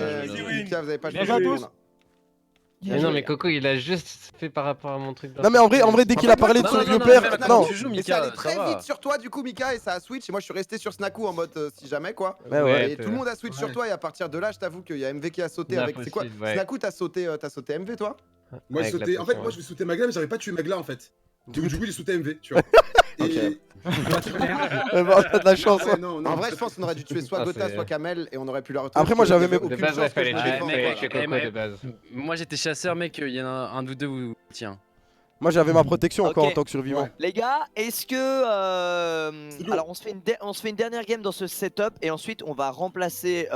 Mika, vous avez pas Bonjour à tous. Mais non, mais Coco, il a juste fait par rapport à mon truc. Non mais en vrai dès qu'il a parlé de son vieux père, non. Tu joues, Mais ça Mika, allait très vite sur toi du coup Mika et ça a switch et moi je suis resté sur Snaku en mode si jamais quoi. Ouais. Et tout le monde a switch sur toi et à partir de là je t'avoue qu'il y a MV qui a sauté Non, avec c'est quoi possible, ouais. Snaku t'as sauté MV toi. Moi, Avec je la sautais... En fait, pression, moi, je vais sauter Magla, mais j'avais pas tué Magla en fait. Du coup, il est sauté MV, tu vois. T'as de la chance. Ouais, non, En vrai je pense qu'on aurait dû tuer soit Ah, Gotha c'est- soit Kamel et on aurait pu la retrouver. Après, moi, j'avais même- De aucune base, chance il fallait que je tuer me défende, mec, quoi. Coco de base. Moi j'étais chasseur, mec, il y en a un de deux où. Tiens. Moi j'avais ma protection encore Ok. en tant que survivant. Les gars, est-ce que alors on se fait une dernière game dans ce setup et ensuite on va remplacer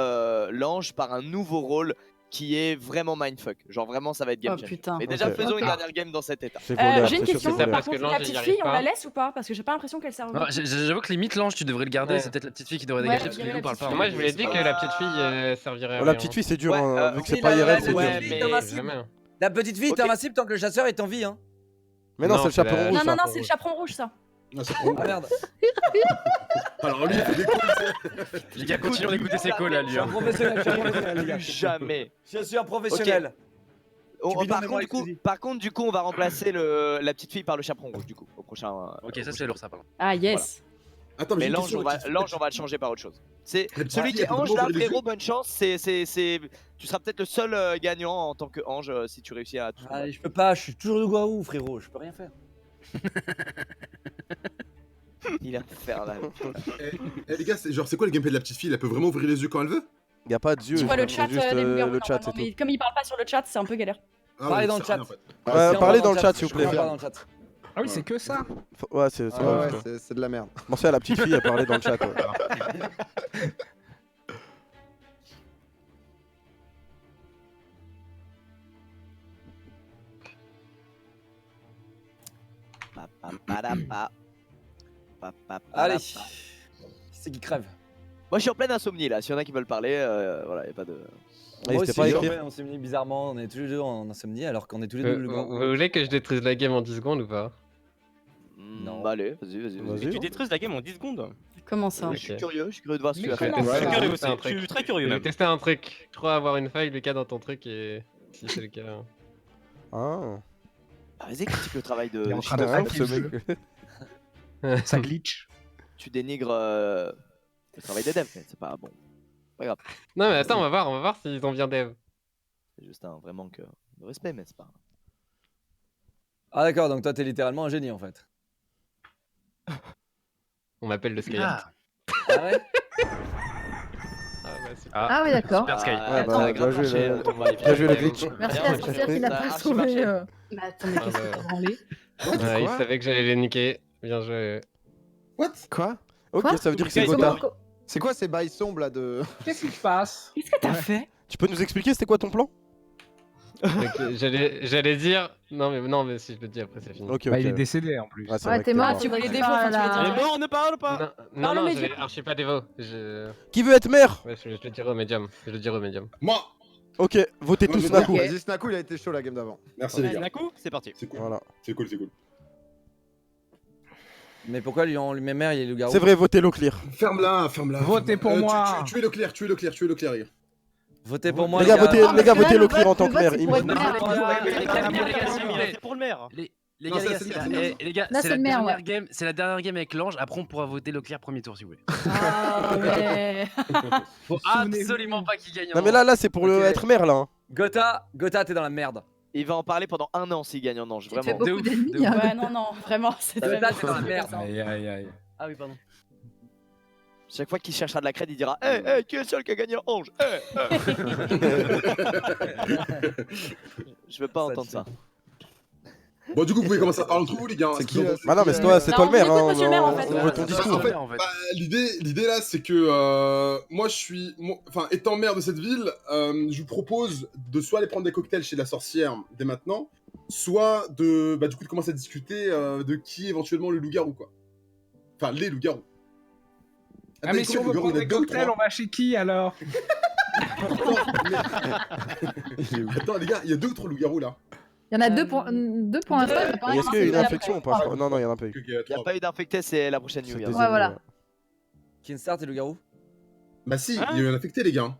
l'ange par un nouveau rôle qui est vraiment mindfuck. Genre vraiment ça va être game Oh, changer. putain. Mais déjà Ok. faisons une dernière game dans cet état. C'est volé, après, J'ai une sûr, question. c'est volé. Par Parce que contre, l'ange, la il y petite arrive fille, on pas. la laisse ou pas? Parce que j'ai pas l'impression qu'elle sert. Non, j'avoue que limite l'ange, tu devrais le garder, Ouais. c'est peut-être la petite fille qui devrait Ouais, dégager il parce y que avait nous la parle petite pas. fille. Moi, je voulais dire que la petite fille servirait à Oh, rien. la petite fille c'est dur, Ouais, hein, vu que c'est oui, pas la- IRL, la- c'est dur. ouais, dur. mais Jamais. La petite fille, Ok. t'es invincible tant que le chasseur est en vie, hein. Mais non, Non, c'est le c'est la- chaperon rouge. Non, ça. non, non, c'est le chaperon rouge ça. Ah, c'est trop. Ah merde. Alors lui, il fait des calls, Les gars, continuons d'écouter ses calls à Je lui. suis un hein. professionnel, je suis un professionnel, les gars. Plus jamais. Je suis un professionnel. Tu bidons Par mes contre, mots, excusez. du coup, on va remplacer la petite fille par le chaperon rouge du coup au prochain. Ok, ça c'est lourd ça, pardon. Ah, yes. Attends, Mais j'ai une l'ange, question, on va le changer par autre chose. C'est petite celui fille, qui est elle peut ange vraiment là, ouvrir les frérot. yeux Bonne chance. Tu seras peut-être le seul gagnant en tant que ange si tu réussis à tout. Allez, je peux pas, je suis toujours de Guaou, frérot, je peux rien faire. Il a faire là. Eh les gars, c'est quoi le gameplay de la petite fille? Elle peut vraiment ouvrir les yeux quand elle veut? Y a pas d'yeux. Tu vois le c'est chat juste des loups-garous, le chat, normalement, c'est tout. mais comme il parle pas sur le chat, c'est un peu galère. Ah, Parlez ouais, dans le ça sert chat. à rien, en fait. Ouais, Parlez dans le chat s'il vous plaît. Je parle dans le chat. Ah oui, c'est que ça. Ouais, c'est Ah ouais, c'est de la merde. Pensez à la petite fille, elle parlait dans le chat. Ouais. Allez. Qui c'est qui crève? Moi, je suis en pleine insomnie là. S'il y en a qui veulent parler, voilà, y a pas de. Moi N'hésitez aussi, pas à j'ai écrire. fait en insomnie bizarrement, on est tous les deux en insomnie alors qu'on est tous les deux le Vous grand. voulez que je détruise la game en 10 secondes ou pas? Non. Bah, allez, vas-y. Vas-y. Tu détruises la game en 10 secondes. Comment ça? Je suis curieux de voir ce que tu vas Mais faire. comment Je suis ça curieux c'est aussi. un truc. Je suis très curieux Je vais même. tester un truc. Je crois avoir une faille, Lucas, dans ton truc et si c'est le cas. Ah. Ah, vas-y, critique le travail de. Il est en train de Ouais, hacker ce le mec. jeu. Ça glitch. Tu dénigres le travail des devs, mais c'est pas bon. Pas grave. Non mais attends, on va voir s'ils ont bien dev. C'est juste un vrai manque de respect, mais c'est pas. Ah d'accord, donc toi t'es littéralement un génie en fait. On m'appelle le Skyheart. Ah, Ah ouais? Ah, bah, super. Ah oui, d'accord. Super Sky. Ouais, ça bah, a grave bien joué, marché, ton live. bien joué le glitch. Merci Bien, à Sophia qui n'a ça a pas archi sauvé. marché. Mais attends, mais qu'est-ce que bah. t'as branlé? Ouais, il savait que j'allais les niquer. Bien joué. What? Quoi? Ok, Quoi ça veut dire que c'est Comment- Gotha. C'est quoi ces bails sombres là de. Qu'est-ce qui se passe? Qu'est-ce que t'as fait? Tu peux nous expliquer c'était quoi ton plan? Donc, j'allais dire. Non, mais si je le dis après, c'est fini. Ok, Bah, il est ok. décédé en plus. Ah, c'est Ouais, vrai t'es que mort, Ah, tu voulais des veaux, pas enfin, tu veux dire. Mais bon, on ne parle pas. Non, le j'avais médium. archi pas des veaux. Je... Qui veut être maire? Ouais, je le dirai au médium. Moi! Ok, votez Moi, tous je Snaku. vais Vas-Y, Snaku, il a été chaud la game d'avant. Merci les gars. D'un coup, c'est parti. C'est cool. Voilà. C'est cool. Mais pourquoi lui en lui-même mère il est loup-garou? C'est vrai, votez Leclerc. Ferme-la. Votez pour moi. Tuez le clair, les gars. Votez pour moi Les gars, votez, Non, mais les gars, là, votez le Leclerc en vote, tant le que maire. vote, Il c'est me- pour être maire. C'est pour le maire. Les Non, gars, ça, les c'est gars, bien, les gars, Là, c'est c'est la le maire, dernière ouais. game, c'est la dernière game avec l'ange. Après, on pourra voter Leclerc premier tour si vous voulez. Ah ouais. Faut absolument pas qu'il gagne. Non, mais là, c'est pour le Ok. être maire là. hein. Gotha, t'es dans la merde. Il va en parler pendant 1 an s'il gagne en ange, Tu te fais vraiment. De beaucoup ouf, de d'ennemis. ouf. hein. Ouais, non, vraiment, c'est Gotha, vraiment- t'es dans la merde. Aïe aïe aïe. Ah oui, pardon. Chaque fois qu'il cherchera de la crête, il dira Hey, qui est le seul qui a gagné en ange Je veux pas entendre ça. Bon, du coup, vous pouvez commencer à parler entre vous, les gars. C'est qui, Bah non, mais c'est toi le maire, hein. monsieur le maire, en fait. On veut ton discours. L'idée là, c'est que moi, enfin, étant maire de cette ville, je vous propose de soit aller prendre des cocktails chez la sorcière dès maintenant, soit de commencer à discuter de qui est éventuellement le loup-garou, quoi. Enfin, les loups-garous. Ah, mais si on veut prendre des cocktails, on va chez qui alors? Attends, les gars, il y a 2 ou 3 loups-garous là. Il y en a 2 pour l'instant. Est-ce qu'il y a eu une infection ou pas? Non, non, il y en a pas eu. Il n'y a pas eu d'infecté, c'est la prochaine nuit. Ouais, voilà. Kinstar, t'es loup-garou? Bah si, il y a eu un infecté, les gars.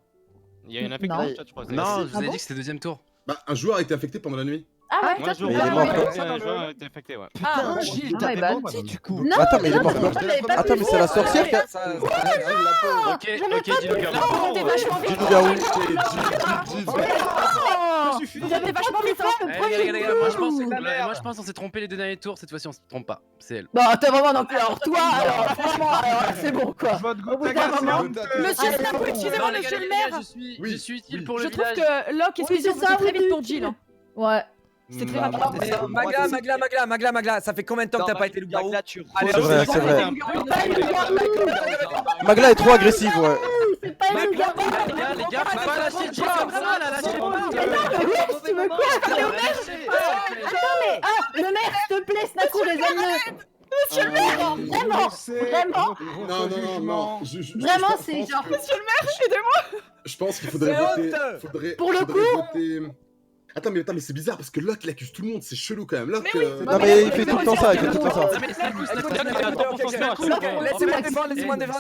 Il y a une infection, Non. je crois. Non, je vous ai dit que c'était deuxième tour. Bah, un joueur a été infecté pendant la nuit. Ah ouais, Moi, putain, je Mais il est mort, un joueur a été infecté, ouais. Ah, Gilles, Ah, t'avais bah, menti du coup. Non, Attends, mais il est mort. non, j'avais pas Attends, mais c'est la sorcière qui a. Ok, dis loup-garou. t'es vachement vite. Dis loup-garou. Vous avez vachement vite, hein. Les gars, moi je pense qu'on s'est trompé les 2 derniers tours, cette fois-ci on se trompe pas, c'est elle. Bah, t'es vraiment non plus. Alors, toi, alors, franchement, alors, c'est bon quoi. Votre Au bout d'un moment. Monsieur Snapou, excusez-moi, Non, les monsieur gars, le les gars, maire. je suis utile pour Je le trouve village. que Locke, Oui, excusez-moi, c'est ça, très oui, vite pour oui. Jill. hein. Ouais. C'était très Bah, rapide. Magla, ça fait combien de temps que t'as pas été loup-garou? Magla, tu Allez, C'est vrai, c'est vrai. C'est Magla est trop agressive, ouais. pas une loup-garou. Les gars, faut pas lâcher Jill comme ça, là, lâchez pas. Mais oui, tu veux quoi parler au maire? Attends, mais le maire, s'il te plaît, Snaku, résolve-le. Monsieur le maire, vraiment, vraiment. Non. Vraiment, c'est genre. Monsieur le maire, aidez-moi. Je pense qu'il faudrait voter. Pour le coup. Attends, mais c'est bizarre parce que Locke il accuse tout le monde, c'est chelou quand même. Locke. Non, mais il fait tout le temps ça, il fait tout le temps ça.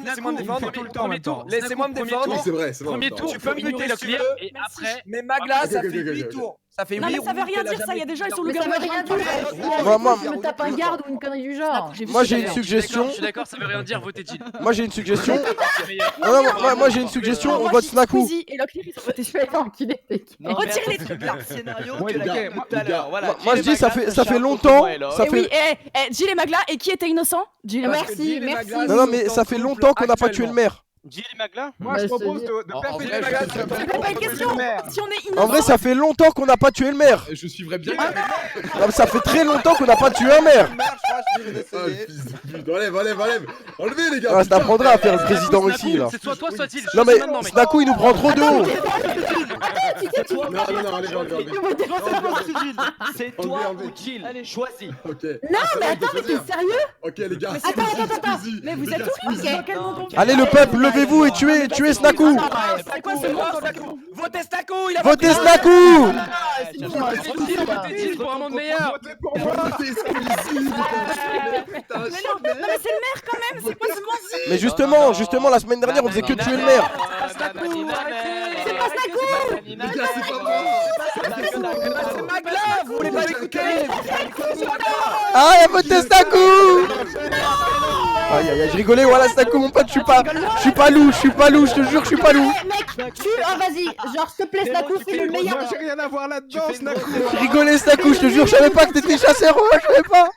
Laissez-moi me défendre. Premier tour, Laissez-moi me défendre. C'est vrai. Premier tour, Tu peux me buter le clear et après. Mais Magla, ça Ok, fait ok, 8 ok. tours. Ça fait 8 Non, mais ça veut rien dire, ça. Il y a des gens, ils sont Mais ça loup-garou. veut rien dire. Moi, Je me tape un garde ou une connerie du genre. Moi j'ai une suggestion. Je suis d'accord, ça veut rien dire, votez Jill. Moi j'ai une suggestion. Non, moi j'ai une suggestion. On vote Snaku. Squeezie et Locke, ils sont votés. Je vais enculer. Retirez les trucs là. Scénario Ouais, que les la gars, game tout à l'heure. Voilà. Moi je Jill et dis ça Magla, fait longtemps. Ça Et oui, fait. Jill et Magla, et qui était innocent? Jill et Magla. Merci, merci. Non, mais ça fait longtemps qu'on n'a pas tué le maire. Jill et Magla? Moi, je Bah, propose c'est- de En perpétuer vrai, la C'est pas une question. Si on est En innocent. vrai, ça fait longtemps qu'on n'a pas tué le maire. Je suivrais bien. Non, mais ça fait très longtemps qu'on n'a pas tué un maire. Ah, le fils de pute. Enlève. Enlevez les gars. Ah, ça putain. t'apprendra à faire le président ici là. C'est soit toi, soit Jill. Non, mais Snaku il nous prend trop de haut. Non, allez. C'est toi ou Jill. Allez, choisis. Ok. Non, mais attends, mais t'es sérieux? Ok, les gars. Attends. Mais vous êtes tous Ok. dans quel monde on- Allez le peuple, levez-vous et tuez Snaku. C'est quoi ce monde? Votez Snaku, il a Votez Snaku. Votez Jill pour un monde meilleur. Mais non, mais c'est le maire quand même. C'est quoi ce monde? Mais justement la semaine dernière on faisait que tuer le maire. C'est pas Snaku. Les gars, c'est pas moi. C'est Magla, vous voulez pas l'écouter? Ah, votez Snaku. Aïe, je rigolais, voilà Snaku mon pote, je suis pas loup, je te jure, je suis pas loup. Mec, vas-y, genre, s'il te plaît, Snaku, fais le meilleur. Moi, j'ai rien à voir là-dedans, Snaku. Je rigolais Snaku, je te jure, je savais pas que t'étais chasseur, moi je savais pas.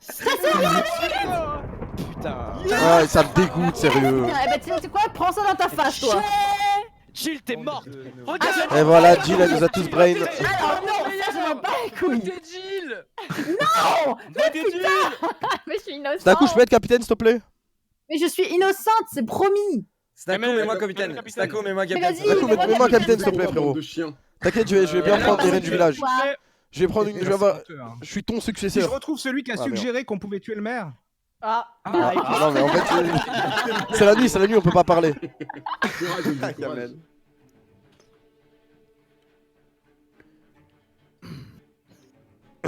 Putain. Ah, ça me dégoûte, sérieux. Eh ben, tu sais quoi? Prends ça dans ta face, toi. Jill, t'es morte. Et voilà, Jill elle nous a tous brain. Alors, non, ça, je m'en bats les couilles. Votez Jill. Non! Mais putain! Mais je suis innocente. Snaku, je peux être capitaine s'il te plaît? Mais je suis innocente, c'est promis. Snaku, mets-moi capitaine. Snaku, mets-moi Mais capitaine. vas-y, Snaku, mets-moi capitaine s'il te plaît, Bande frérot. de chiens. T'inquiète, je vais bien prendre les rênes du village. Quoi? Je vais prendre une. Je suis ton Si je successeur. retrouve celui qui a Ah, merde. suggéré qu'on pouvait tuer le maire. Ah. Non, mais en fait, c'est la nuit, on peut pas parler. Courage.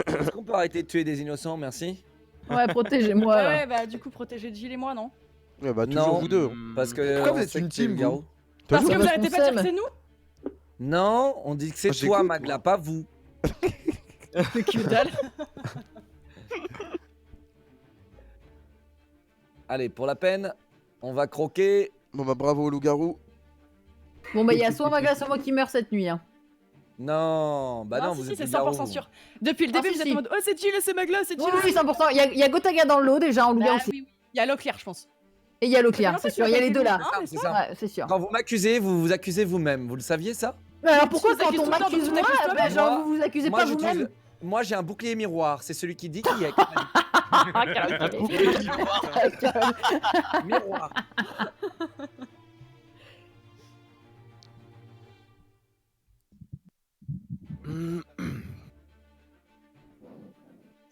Est-ce qu'on peut arrêter de tuer des innocents, merci? Ouais, protégez-moi. là. Ouais, bah du coup, protéger Jill et moi, non? Ouais, bah, toujours Non. vous deux. Parce que. Pourquoi vous on êtes sait une que t'es le team, vous garou. Parce que Toujours vous arrêtez pas de dire que c'est nous? Non, on dit que c'est Moi, toi, j'écoute, Magla, pas vous. Que dalle. Allez, pour la peine, on va croquer. Bon, bah, bravo, loup-garou. Bon, bah, il y a soit Magla, soit moi qui meurt cette nuit. Hein. Non, bah non, si, vous si, êtes c'est le garou. 100% sûr. Depuis le Ah, début, si, vous êtes si. en mode oh, c'est Jill et c'est Magla, c'est Jill. Oui, 100%. Il y a Gotaga dans l'eau déjà en loup-garou. Oui, oui. Il y a Leclerc, je pense. Et il y a Leclerc, c'est sûr. Il y a les deux là. C'est ça. Ouais, c'est sûr. Quand vous m'accusez, vous vous accusez vous-même. Vous le saviez ça? Mais alors tu pourquoi nous quand accuses on tout le temps, m'accuse tu moi, t'accuses toi-même. genre vous vous accusez Moi, pas j'utilise- vous-même? Moi j'ai un bouclier miroir, c'est celui qui dit qui est. Un bouclier miroir.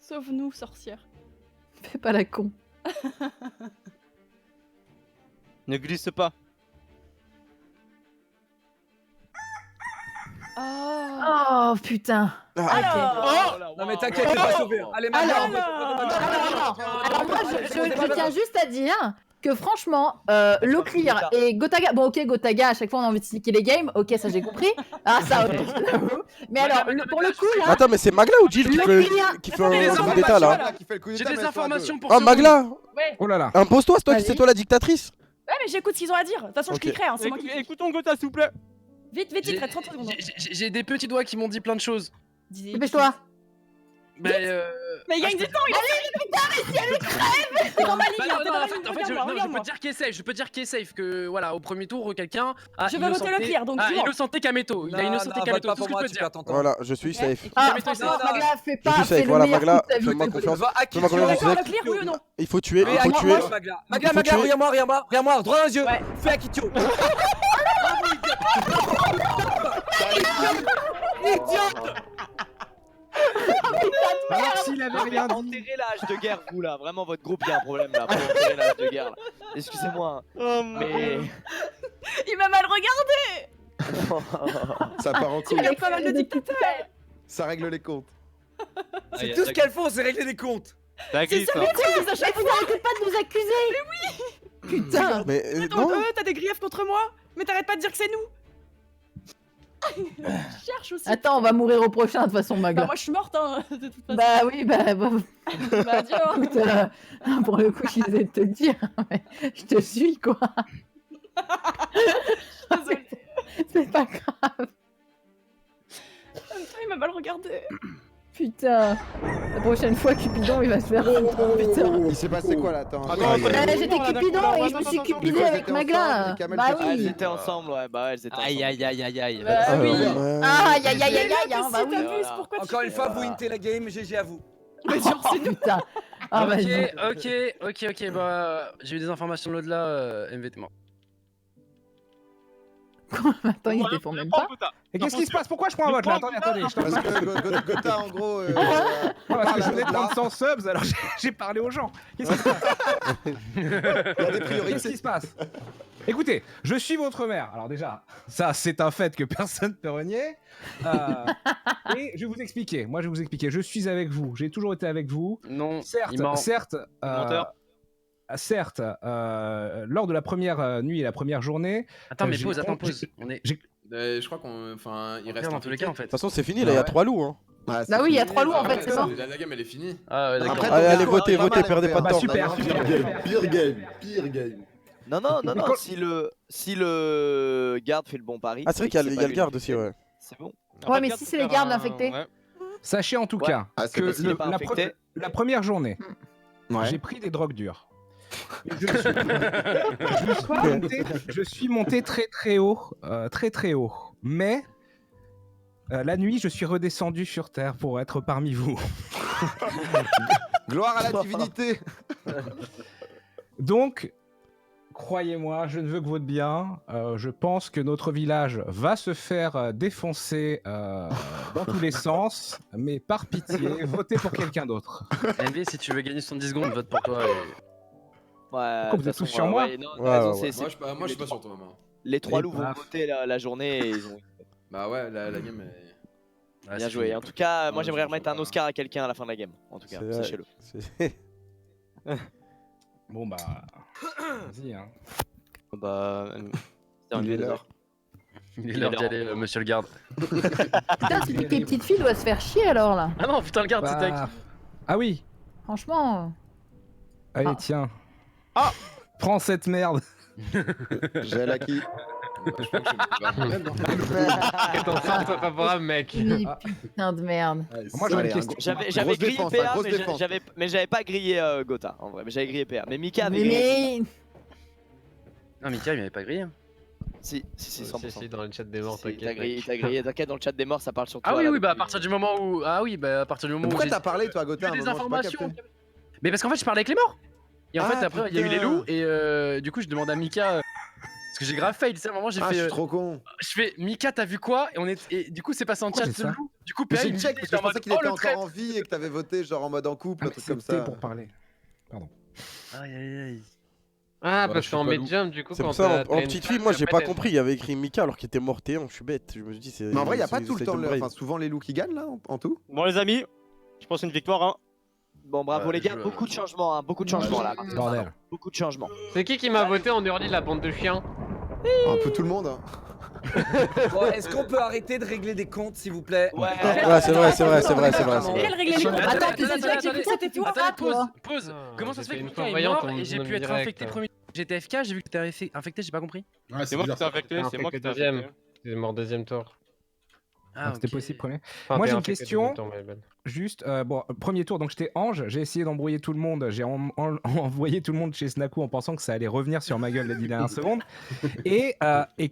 Sauve-nous, sorcière. Fais pas la con. Ne glisse pas. Oh putain. Alors non mais t'inquiète, t'es pas sauvé. Allez, Alors moi je tiens juste à dire que franchement, Locklear et Gotaga, bon ok Gotaga à chaque fois on a envie de sneaker les games, ok ça j'ai compris, ah ça ok, mais alors pour le coup là... Attends, mais c'est Magla ou Jill qui fait un coup d'état là? J'ai des informations pour Ah, Magla! Ouais. Oh là là. Impose-toi, c'est toi la dictatrice. Ouais, mais j'écoute ce qu'ils ont à dire. De toute façon, je cliquerai, hein, c'est moi qui. Écoutons Gotha, s'il vous plaît. Vite, vite, il reste 30 secondes. J'ai des petits doigts qui m'ont dit plein de choses. Dépêche-toi. Mais il gagne du temps, il a putain, mais si elle crève. T'es dans ma ligne, t'es dans ma ligne. je peux te dire qu'il est safe, je peux dire qu'il est safe, que voilà, au premier tour, quelqu'un a Je vais voter le clear, donc dis-moi. innocenté Kameto, il a innocenté Kameto, tout ce que je peux dire. Voilà, je suis safe. Ah, Magla, fais pas, Je suis fais safe, le voilà, meilleur Magla, coup de ta vie. fais-moi confiance. Fais-moi confiance, je suis safe. Clear, oui ou non? Il faut tuer, il faut tuer. Magla, regarde-moi, droit dans les yeux. Fais Akitio. Idiote. Alors s'il avait rien dit. Enterrez l'âge de guerre, vous là. Vraiment, votre groupe, il y a un problème là. Pour enterrer l'âge de guerre là. Excusez-moi. Mais. Il m'a mal regardé. Ça part en couille. Il y a pas mal de dictateurs. Ça règle les comptes. C'est tout ce qu'elles font, c'est régler des comptes. C'est ça, mais à chaque fois. Arrêtez pas de nous accuser. Mais oui. Putain. Mais Attends, non. t'as des griefs contre moi, mais t'arrêtes pas de dire que c'est nous. Je cherche aussi. Attends, on va mourir au prochain de toute façon, Magla. Bah, moi je suis morte, hein, de toute façon. Bah oui, bah adieu. Écoute, pour le coup, je suis désolée de te le dire, mais je te suis quoi. Désolée. C'est pas grave. Il m'a mal regardé. Putain. La prochaine fois, Cupidon, il va se faire foutre. Putain. Il s'est passé quoi là? Attends. J'étais Cupidon et je me suis cupidé avec Magla. Bah Ah, elles oui. étaient ensemble, ouais, bah ouais, elles étaient ensemble. Aïe aïe aïe aïe aïe. Bah oui. Aïe aïe aïe aïe aïe, bah oui. Encore une fois, vous intez la game, GG à vous. Mais genre, c'est nous. Putain. Ah vas-y. Ok, bah j'ai eu des informations de l'au-delà, MVT mort. Attends, il défend même pas. Et qu'est-ce qui se passe? Pourquoi je prends un vote là? Attendez. Parce que Gotha, en gros. Parce que je venais de prendre 100 subs, alors j'ai parlé aux gens. Qu'est-ce qui se passe? Il y a des priorités. Qu'est-ce qui se passe? Écoutez, je suis votre mère. Alors déjà, ça c'est un fait que personne ne peut renier. Et je vais vous expliquer. Moi je vais vous expliquer. Je suis avec vous. J'ai toujours été avec vous. Non. Certes. Menteur. Certes, lors de la première nuit et la première journée. Attends, mais pause. On est. Je crois qu'on. Enfin, il reste. Dans tous les cas, en fait. De toute façon, c'est fini là, il y a 3 loups. Hein. Bah oui, il y a 3 loups en fait, c'est bon. La game elle est finie. Ah ouais, d'accord. Allez, votez, perdez pas de temps. Super. Pire game. Non, si le garde fait le bon pari. Ah, c'est vrai qu'il y a le garde aussi, ouais. C'est bon. Ouais, mais si c'est les gardes infectés. Sachez en tout cas que la première journée, j'ai pris des drogues dures. Je suis monté très haut, très haut. Mais la nuit, je suis redescendu sur Terre pour être parmi vous. Gloire à la divinité. Donc, croyez-moi, je ne veux que votre bien. Je pense que notre village va se faire défoncer dans tous les sens. Mais par pitié, votez pour quelqu'un d'autre. MV, si tu veux gagner 70 secondes, vote pour toi. Ouais, vous êtes tous sur moi? Moi je suis pas sur toi, maman. Les 3 loups vont voter la journée et ils ont. Bah ouais, la game est. Bien joué. En tout cas, moi j'aimerais remettre un Oscar à quelqu'un à la fin de la game. En tout cas, sachez-le. Bon bah. Vas-y, hein. Bah. Il est l'heure. Il est l'heure d'y aller, monsieur le garde. Putain, celui qui est petite fille doit se faire chier alors là. Ah non, putain, le garde, c'est tech. Ah oui. Franchement. Allez, tiens. Ah, prends cette merde. J'ai l'acquis. Attends, ça, toi favorable, mec. Putain de merde. Moi j'avais une question. J'avais grillé PA, mais j'avais pas grillé Gotha en vrai. Mais j'avais grillé PA. Mais Mika avait grillé. Non, Mika il m'avait pas grillé. Si, 100%. Si, dans le chat des morts, Si, t'inquiète. t'as grillé, t'inquiète, dans le chat des morts, ça parle sur toi. Ah oui, là, oui, bah à depuis- partir du moment où. Ah oui, bah à partir du moment où. Pourquoi j'ai- t'as parlé, toi, Gotham, à un des moment, j'ai pas informations. capté. Mais parce qu'en fait, je parlais avec les morts. Et en Ah, fait, après, il y a eu les putain. loups. Et du coup, je demande à Mika. Parce que j'ai grave fail, tu sais, à un moment, j'ai Ah, fait. je suis trop con. Je fais Mika, t'as vu quoi? Et du coup, c'est passé en Pourquoi chat j'ai de ça loup. Du coup, Mais PA, j'ai il me check dit, parce que je pensais qu'il était le encore traître. en vie et que t'avais voté genre en mode en couple, un truc comme C'était ça. pour parler. Pardon. Aïe aïe aïe. Ah, Ouais, parce je qu'en suis pas loup. medium, du coup, C'est quand pour ça, t'as en une petite femme, fille, moi j'ai après, pas t'as- compris. Il y avait écrit Mika alors qu'il était mort T1. Je suis bête. Je me suis dit, c'est. Mais en vrai, y a pas ils tout le essayent temps, de me brain. enfin souvent les loups qui gagnent là, en tout. Bon, les amis, je pense une victoire. Hein. Bon, bravo les gars, je- beaucoup de changements, hein, beaucoup de changements là. Bordel. Beaucoup de changements. C'est qui m'a voté en early, la bande de chiens? Un peu tout le monde. Hein. Bon, est-ce qu'on peut arrêter de régler des comptes, s'il vous plaît? Ouais, Ouais, c'est vrai. Quel régler les comptes? Attends, que c'est toi qui écoute ça, t'es toi, Attends, toi. pause. Ah, Comment ça j'ai se fait fait que une Mika est voyante, mort on et me j'ai pu nomme être direct. infecté premier? J'étais FK, j'ai vu que t'avais fait infecté, j'ai pas compris. Ouais, C'est moi qui t'ai bizarre, ça. infecté, c'est moi qui t'ai deuxième. infecté. C'est mort deuxième tour. Ah, Donc, c'était ok. possible premier. Enfin, Moi, t'es j'ai une infecté question. deuxième tour, my bad. Juste, bon, premier tour, donc j'étais ange, j'ai essayé d'embrouiller tout le monde, j'ai envoyé tout le monde chez Snaku en pensant que ça allait revenir sur ma gueule les 10 dernières secondes. Et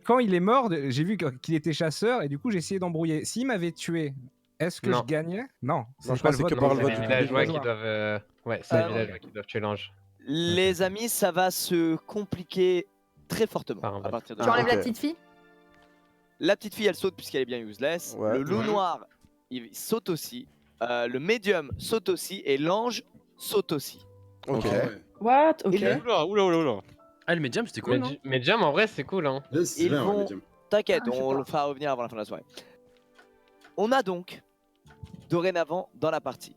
quand il est mort, j'ai vu qu'il était chasseur et du coup j'ai essayé d'embrouiller. S'il m'avait tué, est-ce que Non. je gagnais? Non, Non, je pas crois que c'est que vote, par non, le C'est vote les du villageois public. qui doivent. Ouais, c'est les villageois qui doivent tuer l'ange. Les amis, ça va se compliquer très fortement Par un à vote. partir de Tu enlèves ok. la petite fille? La petite fille, elle saute puisqu'elle est bien useless. Ouais. Le loup noir, il saute aussi. Le médium saute aussi. Et l'ange saute aussi. Ok. Ah ouais. What? Ok. Et le- Oula. Ah, le medium, c'était cool, non? Medium, en vrai, c'est cool, hein. Ouais, c'est Ils bien, ouais, vont- medium. T'inquiète, Ah, je sais on pas. le fera revenir avant la fin de la soirée. On a donc, dorénavant, dans la partie,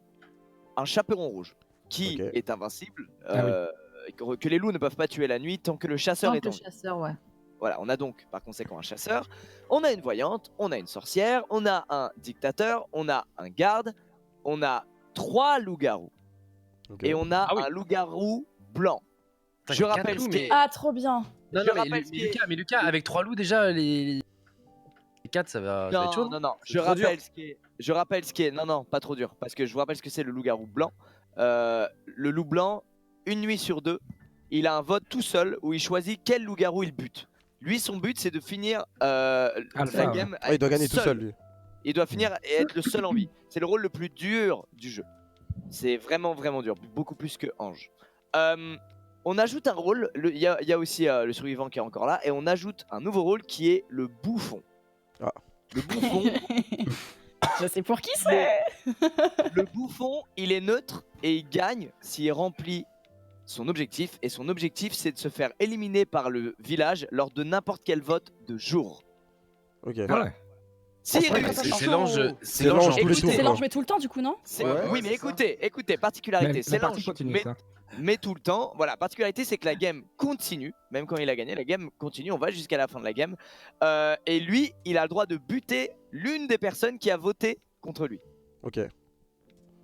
un chaperon rouge qui Ok. est invincible, Ah que les loups ne peuvent pas tuer la nuit tant que le chasseur est en vie. chasseur, ouais. Voilà, on a donc par conséquent un chasseur, on a une voyante, on a une sorcière, on a un dictateur, on a un garde, on a 3 loups-garous Ok. et on a Ah oui. un loup-garou blanc. Putain, Je il y a rappelle quatre ce loups, qui mais- est- Ah, trop bien. Non, Je non, mais, rappelle ce qui est- mais Lucas, avec 3 loups déjà, les 4, ça va être chaud. Non, C'est je trop rappelle dur. ce qui est. Je rappelle ce qui est. Non, pas trop dur. Parce que je vous rappelle ce que c'est le loup-garou blanc. Le loup blanc, une nuit sur 2, il a un vote tout seul où il choisit quel loup-garou il bute. Lui, son but, c'est de finir la Alpha, ouais. game. Ouais, il doit gagner tout seul lui. Il doit finir et être le seul en vie. C'est le rôle le plus dur du jeu. C'est vraiment dur. Beaucoup plus que Ange. On ajoute un rôle. Il y a aussi le survivant qui est encore là. Et on ajoute un nouveau rôle qui est le bouffon. Ah. Le bouffon. Je sais pour qui c'est. Le bouffon, il est neutre et il gagne s'il remplit son objectif. Et son objectif, c'est de se faire éliminer par le village lors de n'importe quel vote de jour. Ok. Ah ouais. S'il Ouais, réussit- c'est C'est l'ange. C'est l'ange tous les Écoutez, tours. C'est quoi. l'ange mais tout le temps du coup, non? c'est- Ouais, oui, ouais, mais c'est ça. écoutez, particularité, Mais c'est la partie l'ange, continue, ça. mais tout le temps. Voilà, particularité, c'est que la game continue, même quand il a gagné, la game continue, on va jusqu'à la fin de la game. Et lui, il a le droit de buter l'une des personnes qui a voté contre lui. Ok.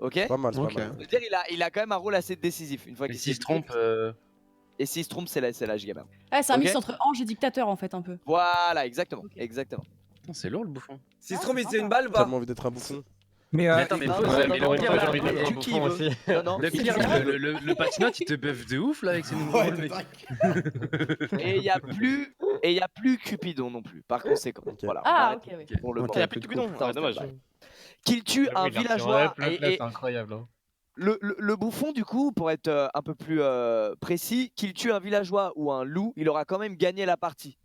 Ok. Pas mal, c'est Ok. pas mal. C'est-à-dire, il a quand même un rôle assez décisif. Une fois Et qu'il s'il s'est se trompe. buté. Et s'il se trompe, c'est l'âge gamin. Ouais, c'est un Ok. mix entre ange et dictateur en fait un peu. Voilà, exactement, Ok. exactement. Putain, c'est lourd le bouffon. Si Ah, se trompe, c'est il tire une sympa. balle ou J'ai pas? tellement envie d'être un bouffon. Mais Mais attends, mais non, pause, non, mais non, le non, pire, non, là, non, envie de non, mettre un tu bouffon qui veux. aussi. Non, non, le si pire, tu veux. le patchnote, il te buff de ouf là avec ses nouveaux rôles, mec. Et il y a plus Cupidon non plus. Par conséquent, Ok. voilà. on Ah, arrête ok, oui. pour le Ok. moment. Il y a plus de Cupidon. Putain, Ah, dommage. Qu'il tue un villageois et C'est incroyable. Hein. le bouffon du coup, pour être un peu plus précis, qu'il tue un villageois ou un loup, il aura quand même gagné la partie.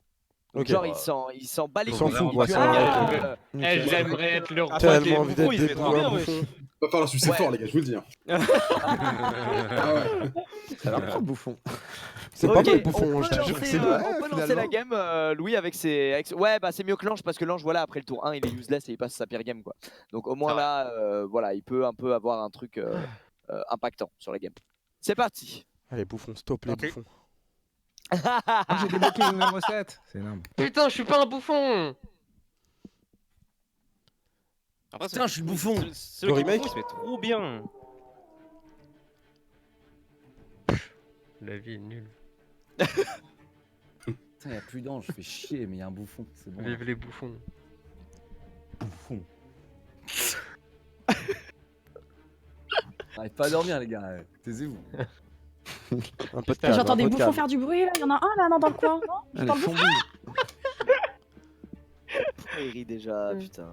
Donc, Ok. genre il s'en bat les Il s'en couilles. fout, quoi, Il c'est tue un un- gars, Eh, j'aimerais être le roi Attends, Tellement les envie bouffons, d'être ils des étaient pour trop un bien, bouffon. Va falloir sucer Ouais. fort, les gars, je vous le dis. Hein. Ah ouais. Ça a l'air trop bouffon. C'est Ok, pas mal le on bouffon, peut je te jure que lancer, c'est bon. on Ouais, peut lancer finalement. la game, Louis, avec ses. Ouais, bah c'est mieux que l'ange parce que l'ange, voilà, après le tour 1, il est useless et il passe sa pire game, quoi. Donc au moins C'est vrai. là, voilà, il peut un peu avoir un truc impactant sur la game. C'est parti. Allez, bouffon, stop les Ok. bouffons. Ah, j'ai débloqué une nouvelle recette. C'est énorme. Putain, je suis pas un bouffon. Après, Putain, je suis le bouffon. Le remake remake, il se met trop bien. La vie est nulle. Putain, y'a plus d'ange, je fais chier, mais y'a un bouffon. C'est bon. Vive les bouffons. Bouffon. Arrête pas à dormir, les gars. Taisez-vous. Un peu de calme, J'entends un des peu de bouffons calme. faire du bruit là, il y en a un là non, dans le coin. Non Elle J'entends est le bouffon. fondue. il rit déjà, putain.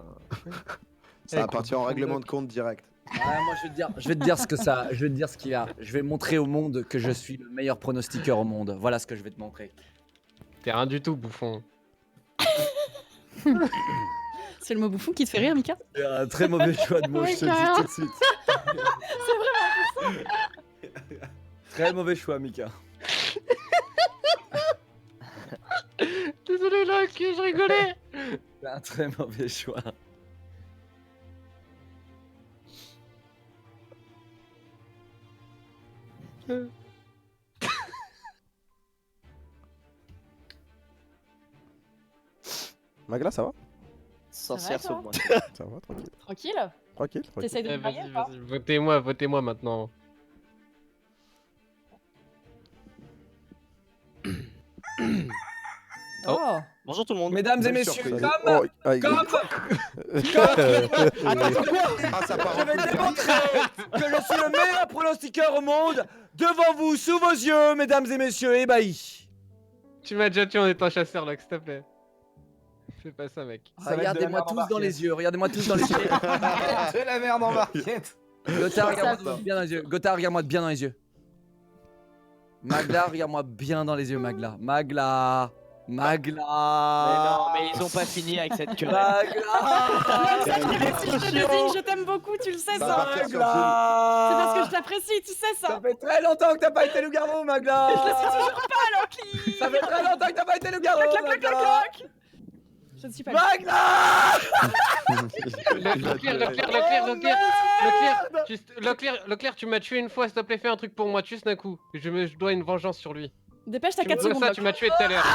Ça va partir en règlement de compte direct. Ouais, moi je vais te dire ce que ça, je vais te dire ce qu'il y a. Je vais montrer au monde que je suis le meilleur pronostiqueur au monde. Voilà ce que je vais te montrer. T'es rien du tout, bouffon. C'est le mot bouffon qui te fait rire, Mika? C'est un très mauvais choix de mots, je te le dis tout de suite. C'est vraiment bouffon. Très mauvais choix, Mika. Désolé, là, je rigolais. C'est un très mauvais choix. Magla, ça va? Sorcière Ça va, sauve moi. Ça va, tranquille. Tranquille? Tranquille, tranquille. T'essayes de me draguer ou pas? Vas-y, votez-moi maintenant. Oh. Bonjour tout le monde. Mesdames et Belle messieurs, surprise. Oh, aïe. comme Attends, quoi Ah, ça part je vais démontrer que je suis le meilleur pronostiqueur au monde devant vous, sous vos yeux, mesdames et messieurs ébahis. Tu m'as déjà tué en étant chasseur, là, s'il te plaît. Fais pas ça, mec. Regardez-moi tous dans les yeux, regardez-moi tous dans les yeux. C'est la merde en barquette. Gotha, regarde-moi bien dans les yeux. Gotha, regarde-moi bien dans les yeux. Magla, regarde-moi bien dans les yeux, Magla. Magla. Mais non, mais ils ont pas fini avec cette querelle. Magla. Je t'aime beaucoup, tu le sais Ça va ça. partir sur Magla. C'est parce que je t'apprécie, tu sais ça. Ça fait très longtemps que t'as pas été loup-garou, Magla. Je le sais toujours pas, Loki. Ça fait très longtemps que t'as pas été loup-garou, Clac, clac, clac, Magla. clac. Je ne suis pas. Magla. Leclerc, tu m'as tué une fois, s'il te plaît, fais un truc pour moi, tue Snaku. Je dois une vengeance sur lui. Dépêche, t'as Tu me 4 dois secondes. ça, tu m'as tué tout à l'heure.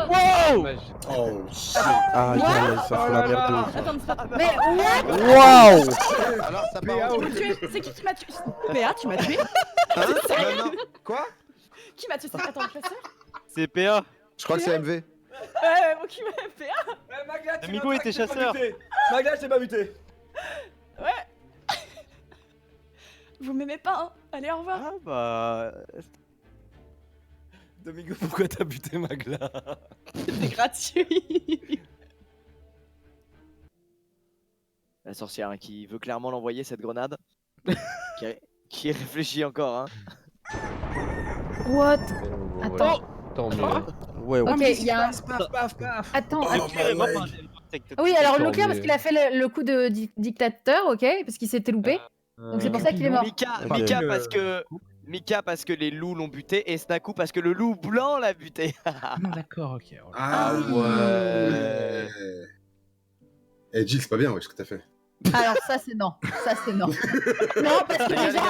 Wow Dommage. Oh shit. Aïe, aïe, ça fout la merde de ouf. Attends, c'est pas. Mais what? Waouh! Alors, ça part en Tu m'as tué. C'est qui m'a tué? PA, tu m'as tué? Hein Non, non. Quoi Qui m'a tué? Attends, le classeur? C'est PA. Je crois que c'est MV. Ouais, bon, qui m'a PA? Magla, tu Amigo m'as était pas- je t'ai pas chasseur. buté. Magla, je t'ai pas buté. Vous m'aimez pas, hein? Allez, au revoir. Ah bah. Domingo, pourquoi t'as buté Magla? C'est gratuit. La sorcière hein, qui veut clairement l'envoyer cette grenade. qui réfléchit encore hein. What? Attends. Tant mieux. Ouais, ouais. Ok, il y a un. Attends, Oh, attends. my leg. Oui, alors Tant Leclerc, parce mieux. qu'il a fait le coup de dictateur, ok? Parce qu'il s'était loupé. Donc c'est pour ça qu'il est mort. Mika parce que les loups l'ont buté et Snaku parce que le loup blanc l'a buté. Non, d'accord, ok. Ah ouais. Eh Jill, c'est pas bien, ouais, ce que t'as fait. Alors ça c'est non, ça c'est non. Non parce que déjà,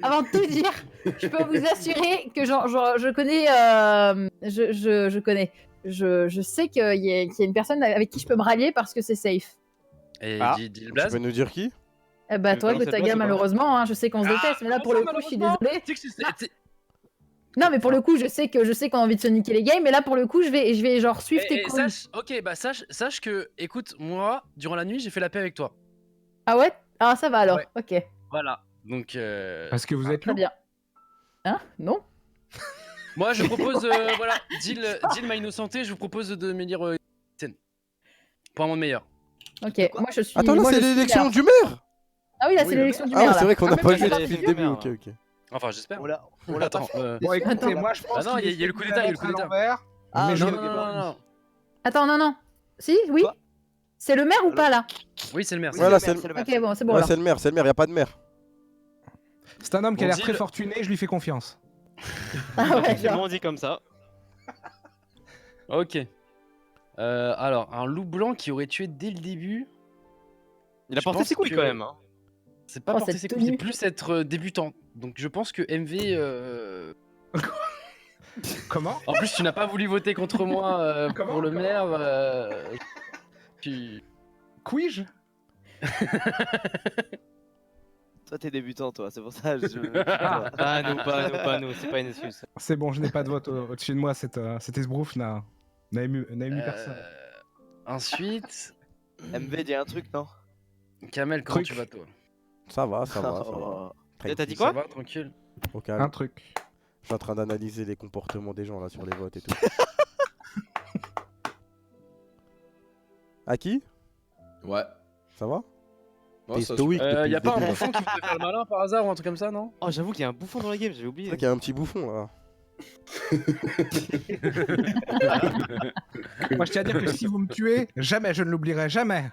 avant de tout dire, je peux vous assurer que je connais, je sais qu'il y a une personne avec qui je peux me rallier parce que c'est safe. Et dis le Tu blaze. peux nous dire qui? Eh bah toi Non, c'est Gotaga pas, malheureusement, hein, je sais qu'on se déteste, mais là pour le coup je suis désolée. Tu sais que c'est- Non mais pour le coup je sais qu'on a envie de se niquer les games, mais là pour le coup je vais genre suivre tes couilles. sache que, écoute, moi, durant la nuit, j'ai fait la paix avec toi. Ah ouais? Ah ça va alors, Ouais. ok. Voilà. Donc, Parce que vous êtes Très loup. bien. Hein? Non? moi, je propose, voilà, deal ma innocenté, je vous propose de m'élire pour un monde meilleur. Ok, moi je suis... Attends, là, moi, c'est je suis l'élection là. du maire! Ah oui, là Oui, c'est le l'élection du Ah maire ouais, c'est là. vrai qu'on Ah, n'a mais pas moi, joué j'ai pas depuis vu le le début, maire, ok, ok. Enfin, j'espère. On l'a pas Attends, Bon, écoutez, moi je pense Ah non, qu'il il y a le coup d'état, il y a le coup d'état. Ah, Mais ok, je ok, veux bon. non. Attends, non. Si, oui? Quoi? C'est le maire ou pas là? Oui, c'est le maire. Oui, Voilà, c'est le c'est maire, Ok, bon, c'est bon Ouais, alors. c'est le maire, y a pas de maire. C'est un homme qui a Bon, l'air deal. très fortuné, je lui fais confiance. Ah ouais, C'est genre. bon, dit comme ça. Ok. Alors, un loup blanc qui aurait tué dès le début. Il a Je porté pense ses couilles que- quand même. Hein. C'est pas Oh, porter cette ses couilles, c'est tenue. plus être débutant. Donc je pense que MV. Comment? En plus, tu n'as pas voulu voter contre moi Comment pour le maire. Tu. Quij? Toi t'es débutant toi, c'est pour ça je... Ah, pas nous, c'est pas une excuse. C'est bon, je n'ai pas de vote au-dessus de moi, cet esbrouf n'a ému personne. Ensuite, MV dit un truc non? Kamel, comment Truc. tu vas toi? Ça va, ça va, ça va. Oh. T'as dit Ça quoi? va, tranquille. Au calme. Un truc. Je suis en train d'analyser les comportements des gens là sur les votes et tout. À qui? Ouais. Ça va? Ouais, T'es ça, stoïque depuis Y'a le pas un début. bouffon qui voudrait faire le malin par hasard ou un truc comme ça, non? Oh, j'avoue qu'il y a un bouffon dans la game, j'avais C'est oublié. vrai qu'il y a un petit bouffon là. Moi, je tiens à dire que si vous me tuez, jamais, je ne l'oublierai jamais.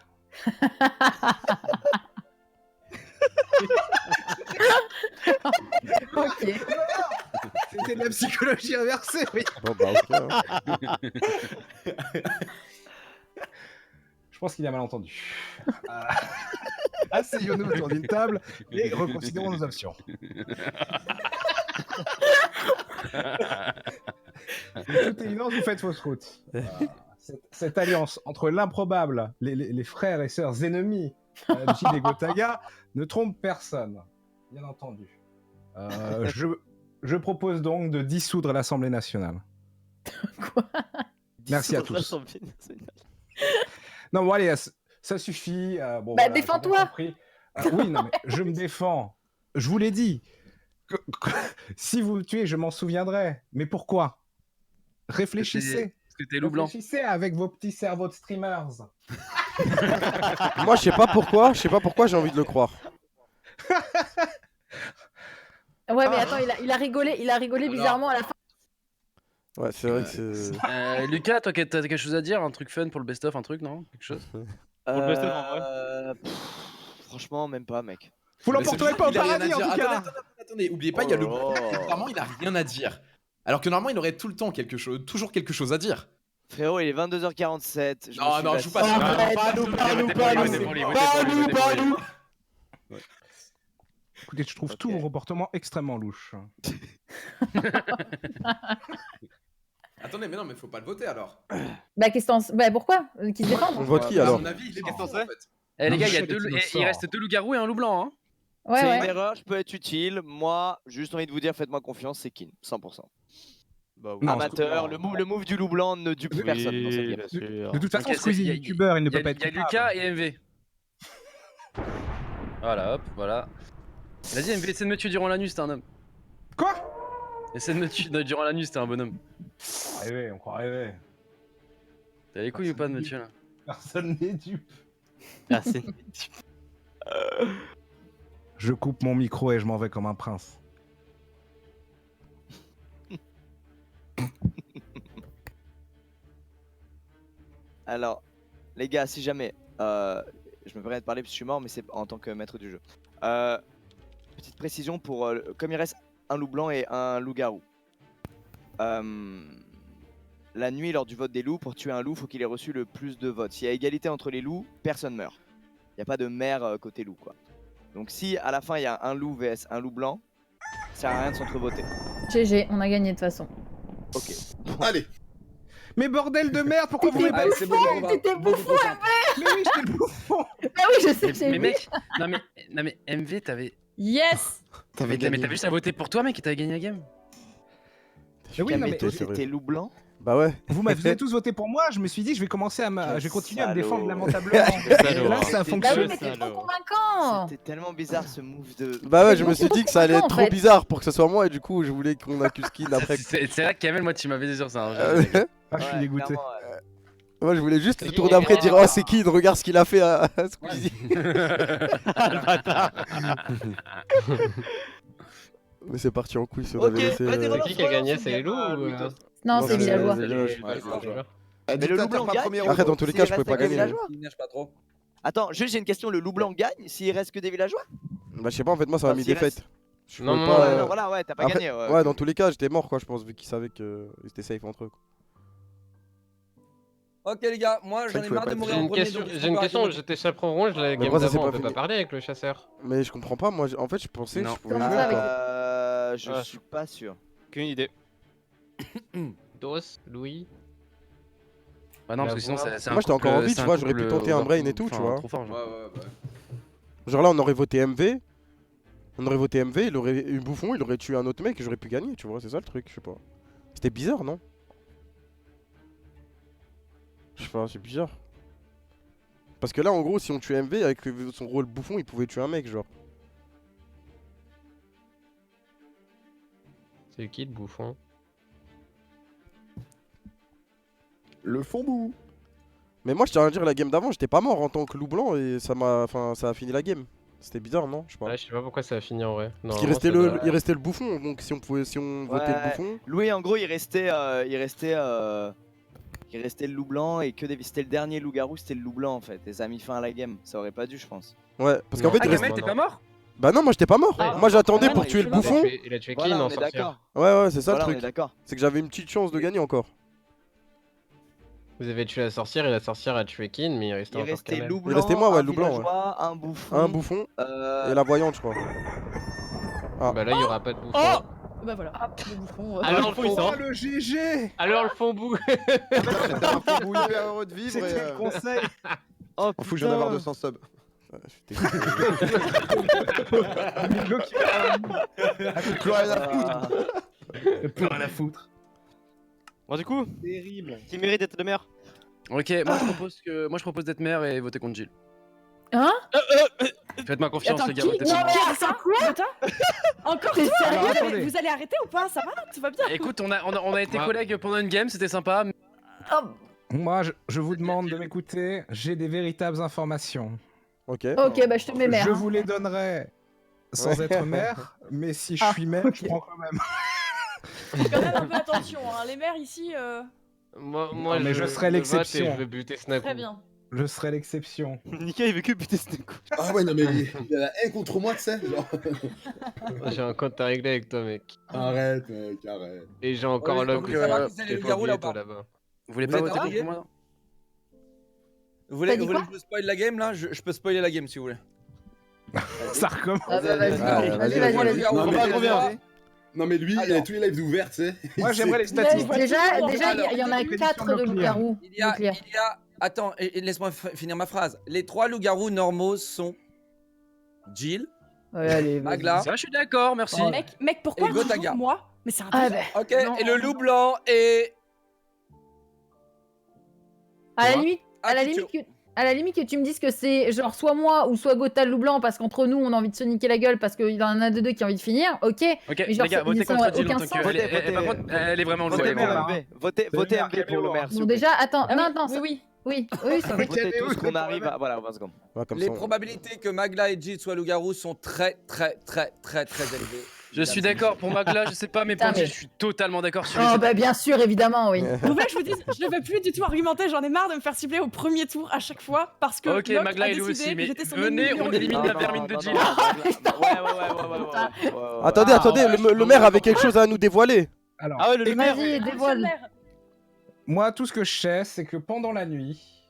Ok. C'était de la psychologie inversée, oui. Bon bah ok. Hein. Je pense qu'il y a malentendu. Asseyons-nous autour d'une table et reconsidérons nos options. De toute évidence, vous faites fausse route. Cette alliance entre l'improbable, les frères et sœurs ennemis Jin et Gotaga ne trompe personne, bien entendu. Je propose donc de dissoudre l'Assemblée nationale. Quoi? Merci à tous. Non, bon, allez, ça suffit. Bon, Bah, voilà, défends-toi. j'ai bien compris. Oui, non, mais je me défends. Je vous l'ai dit. Si vous me tuez, je m'en souviendrai. Mais pourquoi? Réfléchissez. Parce que t'es loup blanc. Réfléchissez avec vos petits cerveaux de streamers. Moi je sais pas pourquoi j'ai envie de le croire. Ouais, mais attends, il a rigolé bizarrement à la fin. Ouais, c'est vrai que c'est. Lucas, toi, t'as quelque chose à dire? Un truc fun pour le best-of, un truc, non? Quelque chose? Pour le best-of, en vrai. Franchement, même pas, mec. Vous Mais c'est l'emporterez juste pas au qu'il a rien à paradis, en dire. tout cas. Attendez, oubliez pas, Oh il y a le là bouffon là. qui, clairement, il a rien à dire. Alors que normalement, il aurait tout le temps toujours quelque chose à dire. Frérot, il est 22h47. Non, joue pas sur sur pas nous. Écoutez, je trouve tout vos comportements extrêmement louches. Attendez, mais non, mais faut pas le voter alors. Bah, bah pourquoi? Qu'ils se défendent. On vote qui À alors? mon avis, il est Qu'est-ce mort, qu'on fait en fait. Eh les gars, Louche, il reste 2 loups-garous et un loup blanc, hein? Ouais, C'est ouais. une erreur, je peux être utile. Moi, juste envie de vous dire, faites-moi confiance, c'est Kin, 100%. Bah Non, Amateur, le move du loup blanc ne dupe personne dans cette game. bien sûr. De toute façon, Ok, Squeezie, y a- youtubeur, il ne Il y peut pas a, être y a coupable. Lucas et MV. Voilà, hop, voilà. Vas-y, MV, essaie de me tuer durant la nuit, c'était un homme. Quoi? Essaie de me tuer durant la nuit, c'était un bonhomme. Rêver, on croit rêver. T'as les couilles ou pas de me tuer là? Personne n'est dupe. Ah, c'est... Je coupe mon micro et je m'en vais comme un prince. Alors, les gars, si jamais, je me permets de parler parce que je suis mort, mais c'est en tant que maître du jeu. Petite précision pour, comme il reste un loup blanc et un loup-garou. La nuit, lors du vote des loups, pour tuer un loup, faut qu'il ait reçu le plus de votes. S'il y a égalité entre les loups, personne meurt. Il n'y a pas de maire côté loup, quoi. Donc si à la fin il y a un loup vs un loup blanc, ça sert à rien de s'entrevoter. GG, on a gagné de toute façon. Ok. Allez. Mais bordel de merde, pourquoi vous T'étais m'avez pas... c'est bon, on va- T'étais bouffon, Mais oui, j'étais le bouffon. Ah oui, je sais, j'ai Mais vu. mec, non mais MV, t'avais Yes! mais t'avais juste à voter pour toi, mec, et t'avais gagné la game. Mais oui, non, mais T'es sérieux. T'es loup blanc? Bah ouais. vous avez tous voté pour moi, je me suis dit, je vais commencer à je vais continuer à me défendre salaud. lamentablement. salaud, Et là, hein. ça a Bah oui, fonctionné. mais t'es trop Salaud. convaincant. C'était tellement bizarre ce move de... Bah ouais, Mais je bon, me suis c'est dit que ça allait être en trop fait. bizarre pour que ce soit moi et du coup je voulais qu'on accuse Kin après. C'est vrai que Kamel, moi, tu m'avais dit sur ça. hein, Ah, je suis Ouais, dégoûté. clairement, ouais. Moi je voulais juste le tourner après et dire oh c'est Kin, regarde ce qu'il a fait à Squeezie. Mais c'est parti en couille si on Ok, avait laissé. vas-y, relance, C'est qui a gagné, relance, c'est les loups ou Non, Non, c'est c'est villageois. les villageois. Ouais, villageois. Eh, Mais le loup blanc pas gagne. premier Après, round. dans tous les S'il cas, je reste pouvais pas avec des gagner. villageois. Il neige pas trop. Attends, juste j'ai une question, le loup blanc gagne s'il reste que des villageois? Bah je sais pas, en fait moi ça m'a Enfin, mis s'il défaite. reste- Je Non, pouvais non, pas, Ouais, non, voilà, ouais, t'as pas après- gagné. Ouais, dans tous les cas j'étais mort quoi, je pense, vu qu'ils savaient qu'ils étaient safe entre eux. Quoi. Ok les gars, moi j'en ai marre de mourir J'ai en une premier. question, donc il j'ai une faut question, arrêter. j'étais chaperon rouge, la game moi, ça, c'est d'avant, on pas peut pas fini. parler avec le chasseur. Mais je comprends pas, moi en fait je pensais que Non. je pouvais Comment jouer ça, quoi. Je Ouais. suis pas sûr. Qu'une idée. Dos, Louis. Bah non, parce que sinon, c'est un Moi, j'étais encore en vie, c'est tu un vois, j'aurais pu couple tenter un brain et tout, enfin, tu vois. trop fort, Ouais, genre. ouais, bah. Genre là on aurait voté MV. On aurait voté MV, il aurait eu bouffon, il aurait tué un autre mec et j'aurais pu gagner, tu vois, c'est ça le truc, je sais pas. C'était bizarre, non? Je sais pas, c'est bizarre. Parce que là en gros si on tue MV avec son rôle bouffon il pouvait tuer un mec genre. C'est qui le bouffon? Le fond bout. Mais moi, je tiens à dire, la game d'avant, j'étais pas mort en tant que loup blanc et ça a fini la game. C'était bizarre, non? Je sais pas. Ouais, je sais pas pourquoi ça a fini en vrai. Parce qu'il restait il restait le bouffon, donc si on votait le bouffon. Louis, en gros, il restait le loup blanc et que c'était le dernier loup-garou, c'était le loup blanc en fait. Et ça a mis fin à la game. Ça aurait pas dû, je pense. Ouais, parce qu'en fait, il restait. Kamel, t'es pas mort? Bah non, moi j'étais pas mort. Moi j'attendais pour tuer le bouffon. Il a tué Voilà, Kin on en est sorcière. d'accord. Ouais, c'est ça Voilà, le on est truc. d'accord. C'est que j'avais une petite chance de gagner encore. Vous avez tué la sorcière et la sorcière a tué Kin, mais il restait encore Kamel. loup Il restait moi, ouais, un loup blanc. Ouais. villageois, un bouffon. Un bouffon et la voyante, je crois. Ah. Bah là, il y aura pas de bouffon. Oh bah voilà, le bouffon. Alors le fond le GG. Alors le fond bout. J'étais un fou hyper heureux de vivre. C'était le conseil. Oh On fout, je viens d'avoir 200 subs. Bingo qui Plus rien à foutre. plus rien à foutre. Bon, du coup, Terrible. qui mérite d'être le maire? Ok, moi je propose d'être maire et voter contre Jill. Hein? Faites-moi confiance, Attends, les gars. qui? votez Non, contre mais ça quoi? Encore T'es toi? sérieux? Alors, attendez. Vous allez arrêter ou pas? Ça va? Tout va bien? Jill. Écoute, on a été collègues pendant une game, c'était sympa. mais- Moi, je vous demande de m'écouter. J'ai des véritables informations. Ok. Ok, bah je te mets mère. Je hein. vous les donnerai sans être maire, mais si je suis maire, je prends quand même. Faites quand même un peu attention, hein. Les maires ici, Moi, Non, mais je serai vote et l'exception. Je vais buter Snaku. très bien. Je serai l'exception. Nika, il veut que buter Snaku. Ah ouais, non, mais il a la haine contre moi, tu sais. Genre. J'ai un compte à régler avec toi, mec. Arrête, mec, arrête. Et j'ai encore Ouais, l'homme donc, que ça va, c'est les j'ai pas loups-garous, là, oublié ou pas toi là-bas. Vous voulez Vous pas êtes voter arrivé contre moi? Vous voulez T'as dit que quoi je spoil la game là? Je peux spoiler la game si vous voulez. Ça recommence. Ah bah vas-y, Ah, vas-y, vas-y, vas-y. Non, mais combien Non, mais lui, il a tous les lives ouverts, tu sais. Moi, j'aimerais les Déjà, statistiques. il y en a Prédiction 4 de nucléaire. loups-garous. Il y a. Attends, laisse-moi finir ma phrase. Les 3 loups-garous normaux sont Jill, Ouais, allez, vas-y. Magla. Ça, je suis d'accord, merci. Mec, pourquoi Et Gotaga. toujours moi? Mais c'est un Ah délire. bah, Ok, Non, et le non, loup non. blanc est. à la Quoi limite, à la limite que tu me dises que c'est genre soit moi ou soit Gotha le loup blanc parce qu'entre nous on a envie de se niquer la gueule parce qu'il y en a deux qui a envie de finir, ok. Ok, Mais genre, les gars, votez ça n'a contre Jill en aucun tant que. sens. Par contre, elle est vraiment Votez loup. pour maire, MV. Votez MV pour le maire. s'il Bon vous plaît. déjà, attends, Ah non, oui, non, oui, oui. oui, c'est vrai. Votez tout ce qu'on arrive à. Voilà, 20 secondes. Ouais, comme Les ça, probabilités que Magla et Jill soient loups-garous sont très élevées. Je suis d'accord pour Magla, je sais pas, mais pour Putain, Jill, mais- je suis totalement d'accord sur les. Oh bah bien sûr, évidemment, oui. Vous voulez que je vous dise, je ne vais plus du tout argumenter, j'en ai marre de me faire cibler au premier tour à chaque fois parce que Ok, Locke Magla a et lui décidé aussi, que mais j'étais son venez, ennemi on numéro élimine un. la vermine de Jill. Ouais. Attendez, le maire avait quelque chose à nous dévoiler. Alors, Ah ouais, le maire. Vas-y, Monsieur le dévoile. maire. moi, tout ce que je sais, c'est que pendant la nuit,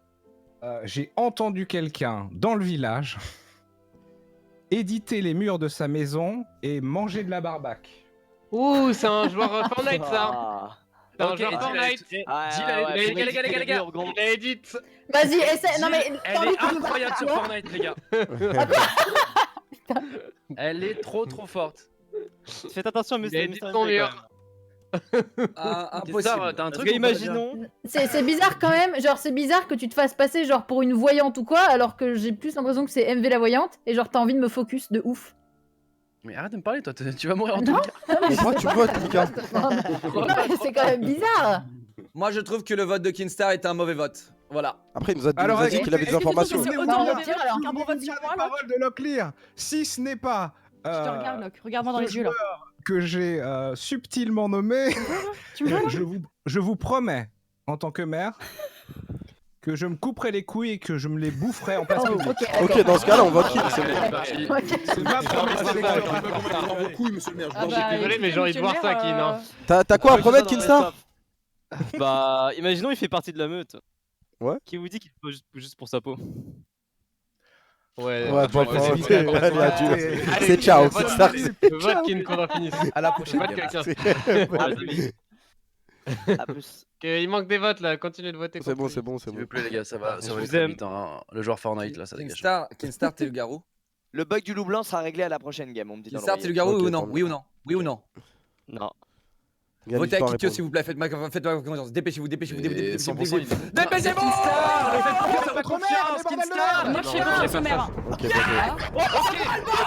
j'ai entendu quelqu'un dans le village éditer les murs de sa maison et manger de la barbaque. Ouh, c'est un joueur Fortnite ça. Ah. C'est un Ok, joueur Jill, Fortnite. Ah, Jill, ouais, les gars, les gars. Il a edit. Vas-y, essaie. Non mais Jill, t'as elle envie est que je me incroyable batte, sur tu vois Fortnite, les gars. Elle est trop forte. Faites attention, Il a monsieur. edit son mur. Impossible. T'as un Parce truc que ou pas, imaginons. C'est bizarre quand même, genre c'est bizarre que tu te fasses passer genre pour une voyante ou quoi, alors que j'ai plus l'impression que c'est MV la voyante, et genre t'as envie de me focus de ouf. Mais arrête de me parler, toi, tu vas mourir en tout Non, cas. Pourquoi tu votes, Mika? c'est quand même bizarre. Moi je trouve que le vote de Kinstar est un mauvais vote. Voilà. Après, il nous a Alors, dit qu'il avait des est-ce que tu informations. trouves que c'est Bah, on autant va mauvais dire, vote alors. qu'un bon vote sur moi, la Locke? parole de Locklear, si ce n'est pas Je te regarde, Locke. Regarde-moi dans les yeux là. que j'ai subtilement nommé, Tu me vois là je vous promets, en tant que maire, que je me couperai les couilles et que je me les boufferai en place Oh, publique. ok, Ok, dans ce cas-là, on vote qui? C'est bon, d'accord. merci. Ok. C'est ma promesse Dans électorale. vos couilles, monsieur le maire. je vous en Ah bah, prie. désolé, mais j'ai envie de voir ça, Kin, hein. T'as quoi à promettre, Kinstar? Bah, imaginons, il fait partie de la meute. Ouais. Qui vous dit qu'il faut juste pour sa peau? Ouais, Ouais, bon, vas-y, ok, vas-y, allez, vas-y. adieu. Allez, C'est ciao, vote- Kinstar. Vote Kin qu'on en finisse. À la prochaine. Vote quelqu'un. À plus. Il manque des votes là, continuez de voter. C'est bon, c'est bon, c'est S'il bon. vous plaît, les gars, ça va Je aller vous très aime. vite. Hein. Le joueur Fortnite, là, ça dégage. Kinstar, t'es le garou. Le bug du loup blanc sera réglé à la prochaine game, on me dit dans Kinstar, t'es le l'oreille. garou, Ok, oui ou non? tant mieux. Oui ou non? Oui ou non? Non. Gars, Votez à n'hésite pas à Kikyo répondre. s'il vous plaît, faites-moi confiance. Dépêcez-vous. Et 100%, il fait- Dépêchez-vous! Votre mère, bordel de merde. Moi je fais confiance au maire. Ok, d'accord.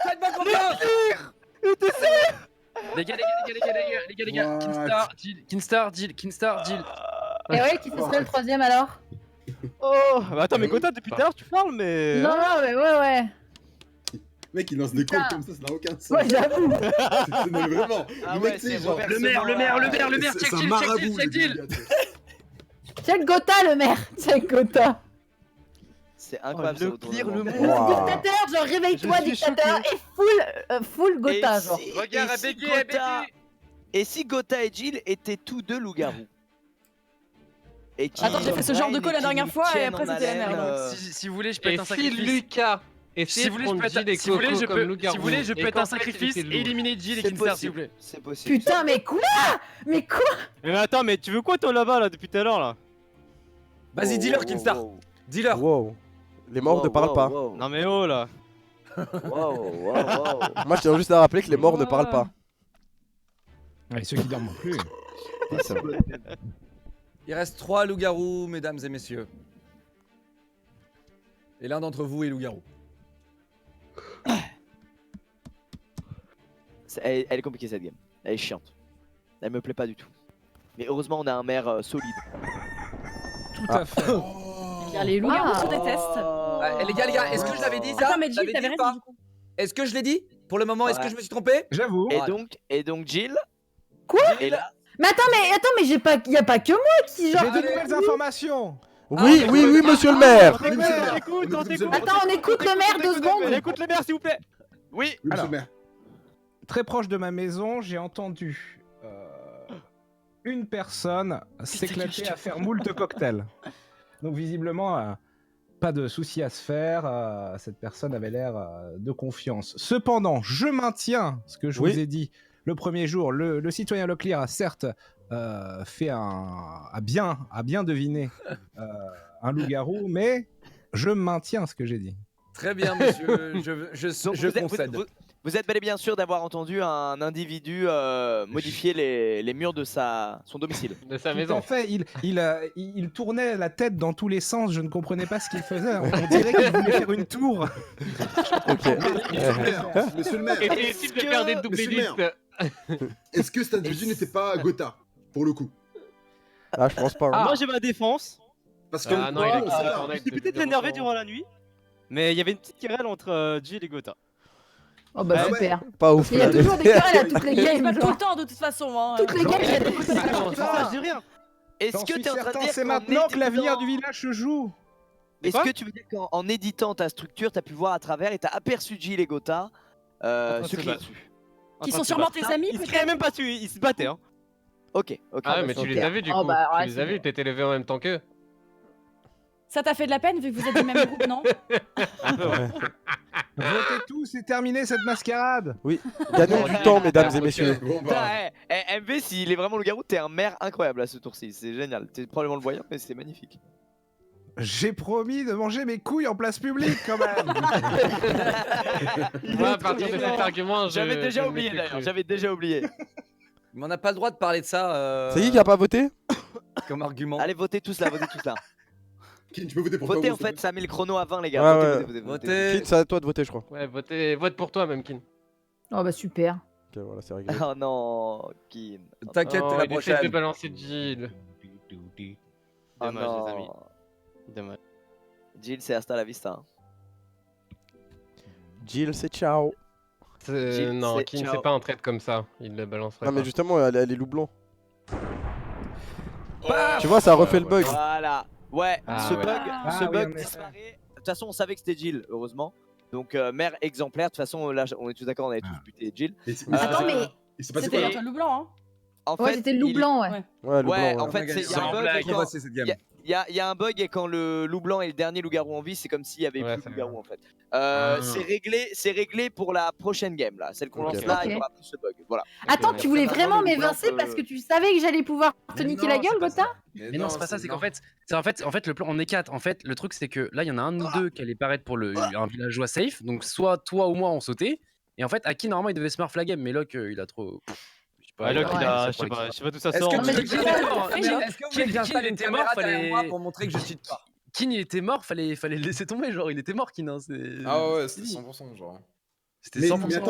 Faites-moi confiance! Les gars, les gars, Kinstar, Jill. Et ouais, qui ce serait le troisième alors? Oh, bah attends, mais Gotha, depuis tout à l'heure, tu parles, mais. Non, non, mais ouais. Mec, il lance des calls comme ça n'a aucun sens. Ouais, j'avoue. Non, mais vraiment. Ah Le ouais, mec, c'est c'est genre. Robert Le maire, C'est check un Jill, marabout, check le Jill. gars. Check Gotha, le maire. Check Gotha. C'est incroyable. le ce clear, retournement. le move. Dictateur, genre réveille-toi, Je suis dictateur, et full Gotha, Et genre. si- Regarde, et à si bégayer, Gotha- Et si Gotha et Jill étaient tous deux loups-garous et qui Attends, j'ai fait ce genre de prennent call la qui dernière nous fois et tiennent après en c'était la haleine, merde. Si vous voulez, je peux Et être un si sacrifice. Lucas Si vous voulez, je peux être un sacrifice et éliminer Jill et C'est Kinstar, s'il vous possible. plaît. C'est possible. Putain, mais quoi? Mais quoi? Mais attends, mais tu veux quoi toi là-bas là depuis tout à l'heure là? Vas-y, Wow, dis-leur, wow, Kinstar. wow. Dis-leur. Wow. Les morts ne parlent pas. Non mais oh là. Wow. Moi, je tiens juste à rappeler que les morts ne parlent pas. Et ceux qui dorment non plus. Il reste 3 loups-garous, mesdames et messieurs. Et l'un d'entre vous est loup-garou. Elle est compliquée cette game. Elle est chiante. Elle me plaît pas du tout. Mais heureusement, on a un maire solide. Tout à fait. Les loups-garous se Ah. détestent. Les gars, est-ce que je l'avais dit ça? Attends, mais Je Jill, l'avais t'avais dit ou raison pas du coup. Est-ce que je l'ai dit? Pour le moment, est-ce que Ouais. je me suis trompé? J'avoue. Et donc Jill. Quoi? Et là, Mais attends, j'ai pas, y a pas que moi qui genre. J'ai de nouvelles informations. Oui, monsieur le maire. Attends, on écoute le maire 2 secondes. Écoute le maire s'il vous plaît. oui. Oui, monsieur Alors. le maire. Très proche de ma maison, j'ai entendu une personne s'éclater à faire moult cocktails. Donc visiblement, pas de souci à se faire. Cette personne avait l'air de confiance. Cependant, je maintiens ce que je Oui. vous ai dit le premier jour. Le citoyen Leclerc a certes fait a bien deviné un loup-garou, mais je maintiens ce que j'ai dit. Très bien, monsieur. Donc, Je vous êtes- concède. vous êtes bel et bien sûr d'avoir entendu un individu modifier les murs de son domicile. De sa Tout maison. à fait, il tournait la tête dans tous les sens, je ne comprenais pas ce qu'il faisait. On dirait qu'il voulait faire une tour. Monsieur le maire. Et possible de faire des doublés Monsieur le listes. Est-ce que cet individu n'était pas Gotha, pour le coup? Ah, je pense pas. hein. Moi j'ai ma défense. Parce que. Ah non, il est on sait pas. correct. J'étais peut-être énervé durant la nuit. Mais il y avait une petite querelle entre Jill et Gotha. Oh bah Ah ouais. super. Pas ouf. Il y a là. toujours des querelles à toutes les C'est games. pas tout genre. le temps de toute façon. Hein. Toutes les games, il y a des Ça, je dis rien. Est-ce J'en que suis tu es en train de certain, dire c'est qu'en maintenant que l'avenir éditant- du village se joue. Est-ce Quoi que tu veux dire qu'en éditant ta structure, t'as pu voir à travers et t'as aperçu Jill et Gotha train de se se crier battre. dessus? Qui sont sûrement tes amis Ils se peut-être. criaient même pas dessus, ils se battaient hein. Ok. Ah ouais, mais tu Ok. les as vus du Oh coup. bah, ouais, Tu les c'est as vus, bon. t'étais levé en même temps qu'eux. Ça t'a fait de la peine vu que vous êtes du même groupe, non? Un peu ouais. Votez tous, c'est terminé cette mascarade. Gagnons du temps, mesdames et messieurs. Bon, Putain, bah. MV, s'il est vraiment le garou, t'es un maire incroyable à ce tour-ci. C'est génial. T'es probablement le voyant, mais c'est magnifique. J'ai promis de manger mes couilles en place publique quand même. Moi, à partir de cet argument, J'avais je déjà ne oublié m'y fais d'ailleurs. plus. J'avais déjà oublié. Mais on n'a pas le droit de parler de ça. C'est qui a pas voté? Comme argument. Allez, votez tous là, votez tous là. Kin, tu peux voter pour toi. Votez en s'il te fait, ça met le chrono à 20 les gars. Ouais, Votez, ouais. votez. Votez. Kid, c'est à toi de voter, je crois. Ouais, vote pour toi même, Kin. Oh bah super. Ok, voilà, c'est réglé. Oh non, Kin. T'inquiète, Oh, la il essaie de prochaine. balancer Jill. Oh Dommage non. les amis. Dommage. Jill, c'est hasta la vista. hein. Jill, c'est ciao. Jill, Non, c'est Kin, ciao. c'est pas un trait comme ça. Il le balancerait Non, mais pas. justement, elle est loup blanc. Oh, Tu vois, ça refait le bug. Voilà. Ouais, Ah ce ouais. bug, Ah ce oui, bug en effet. disparaît. De toute façon, on savait que c'était Jill, heureusement. Donc, mère exemplaire. De toute façon, là, on est tous d'accord, on avait tous buté Jill. Et c'est- Attends, mais Il s'est passé C'était quoi C'était- là un loup blanc, hein. En ouais, fait, c'était le loup il- blanc, ouais. Ouais. Ouais, loup Ouais, blanc. en fait, c'est- il y a un Sans bug blague, quand- on va cette game. Il y a un bug et quand le loup blanc est le dernier loup-garou en vie, c'est comme s'il y avait Ouais, plus de c'est loup-garou en fait. Ah. C'est réglé pour la prochaine game là, celle qu'on Ok. lance là, Ok. il y aura plus ce bug. Voilà. Attends, Ok, tu voulais ça va, vraiment le loup blanc m'évincer peut- parce que tu savais que j'allais pouvoir te Mais niquer non, la c'est gueule, pas Gotha? Mais non, c'est pas ça, c'est qu'en fait, le plan, on est 4. En fait, le truc, c'est que là, il y en a un de nous deux qui allait paraître pour un villageois safe. Donc, soit toi ou moi, on sautait. Et en fait, Aki, normalement, il devait smurf la game. Mais Locke, il a trop. Je sais pas, Ouais, il a- Locke, Ouais. il a. ça Je sais pour pas d'où ça Est-ce sort. que Non, mais tu j'ai- est-ce que vous voulez Kin, que j'installe il une était caméra mort, derrière fallait- moi pour montrer que je cheat pas? Kin, il était mort, fallait le laisser tomber. Genre, il était mort, Kin. Hein, Ah ouais, c'était 100%, genre. C'était Mais 100%. attends,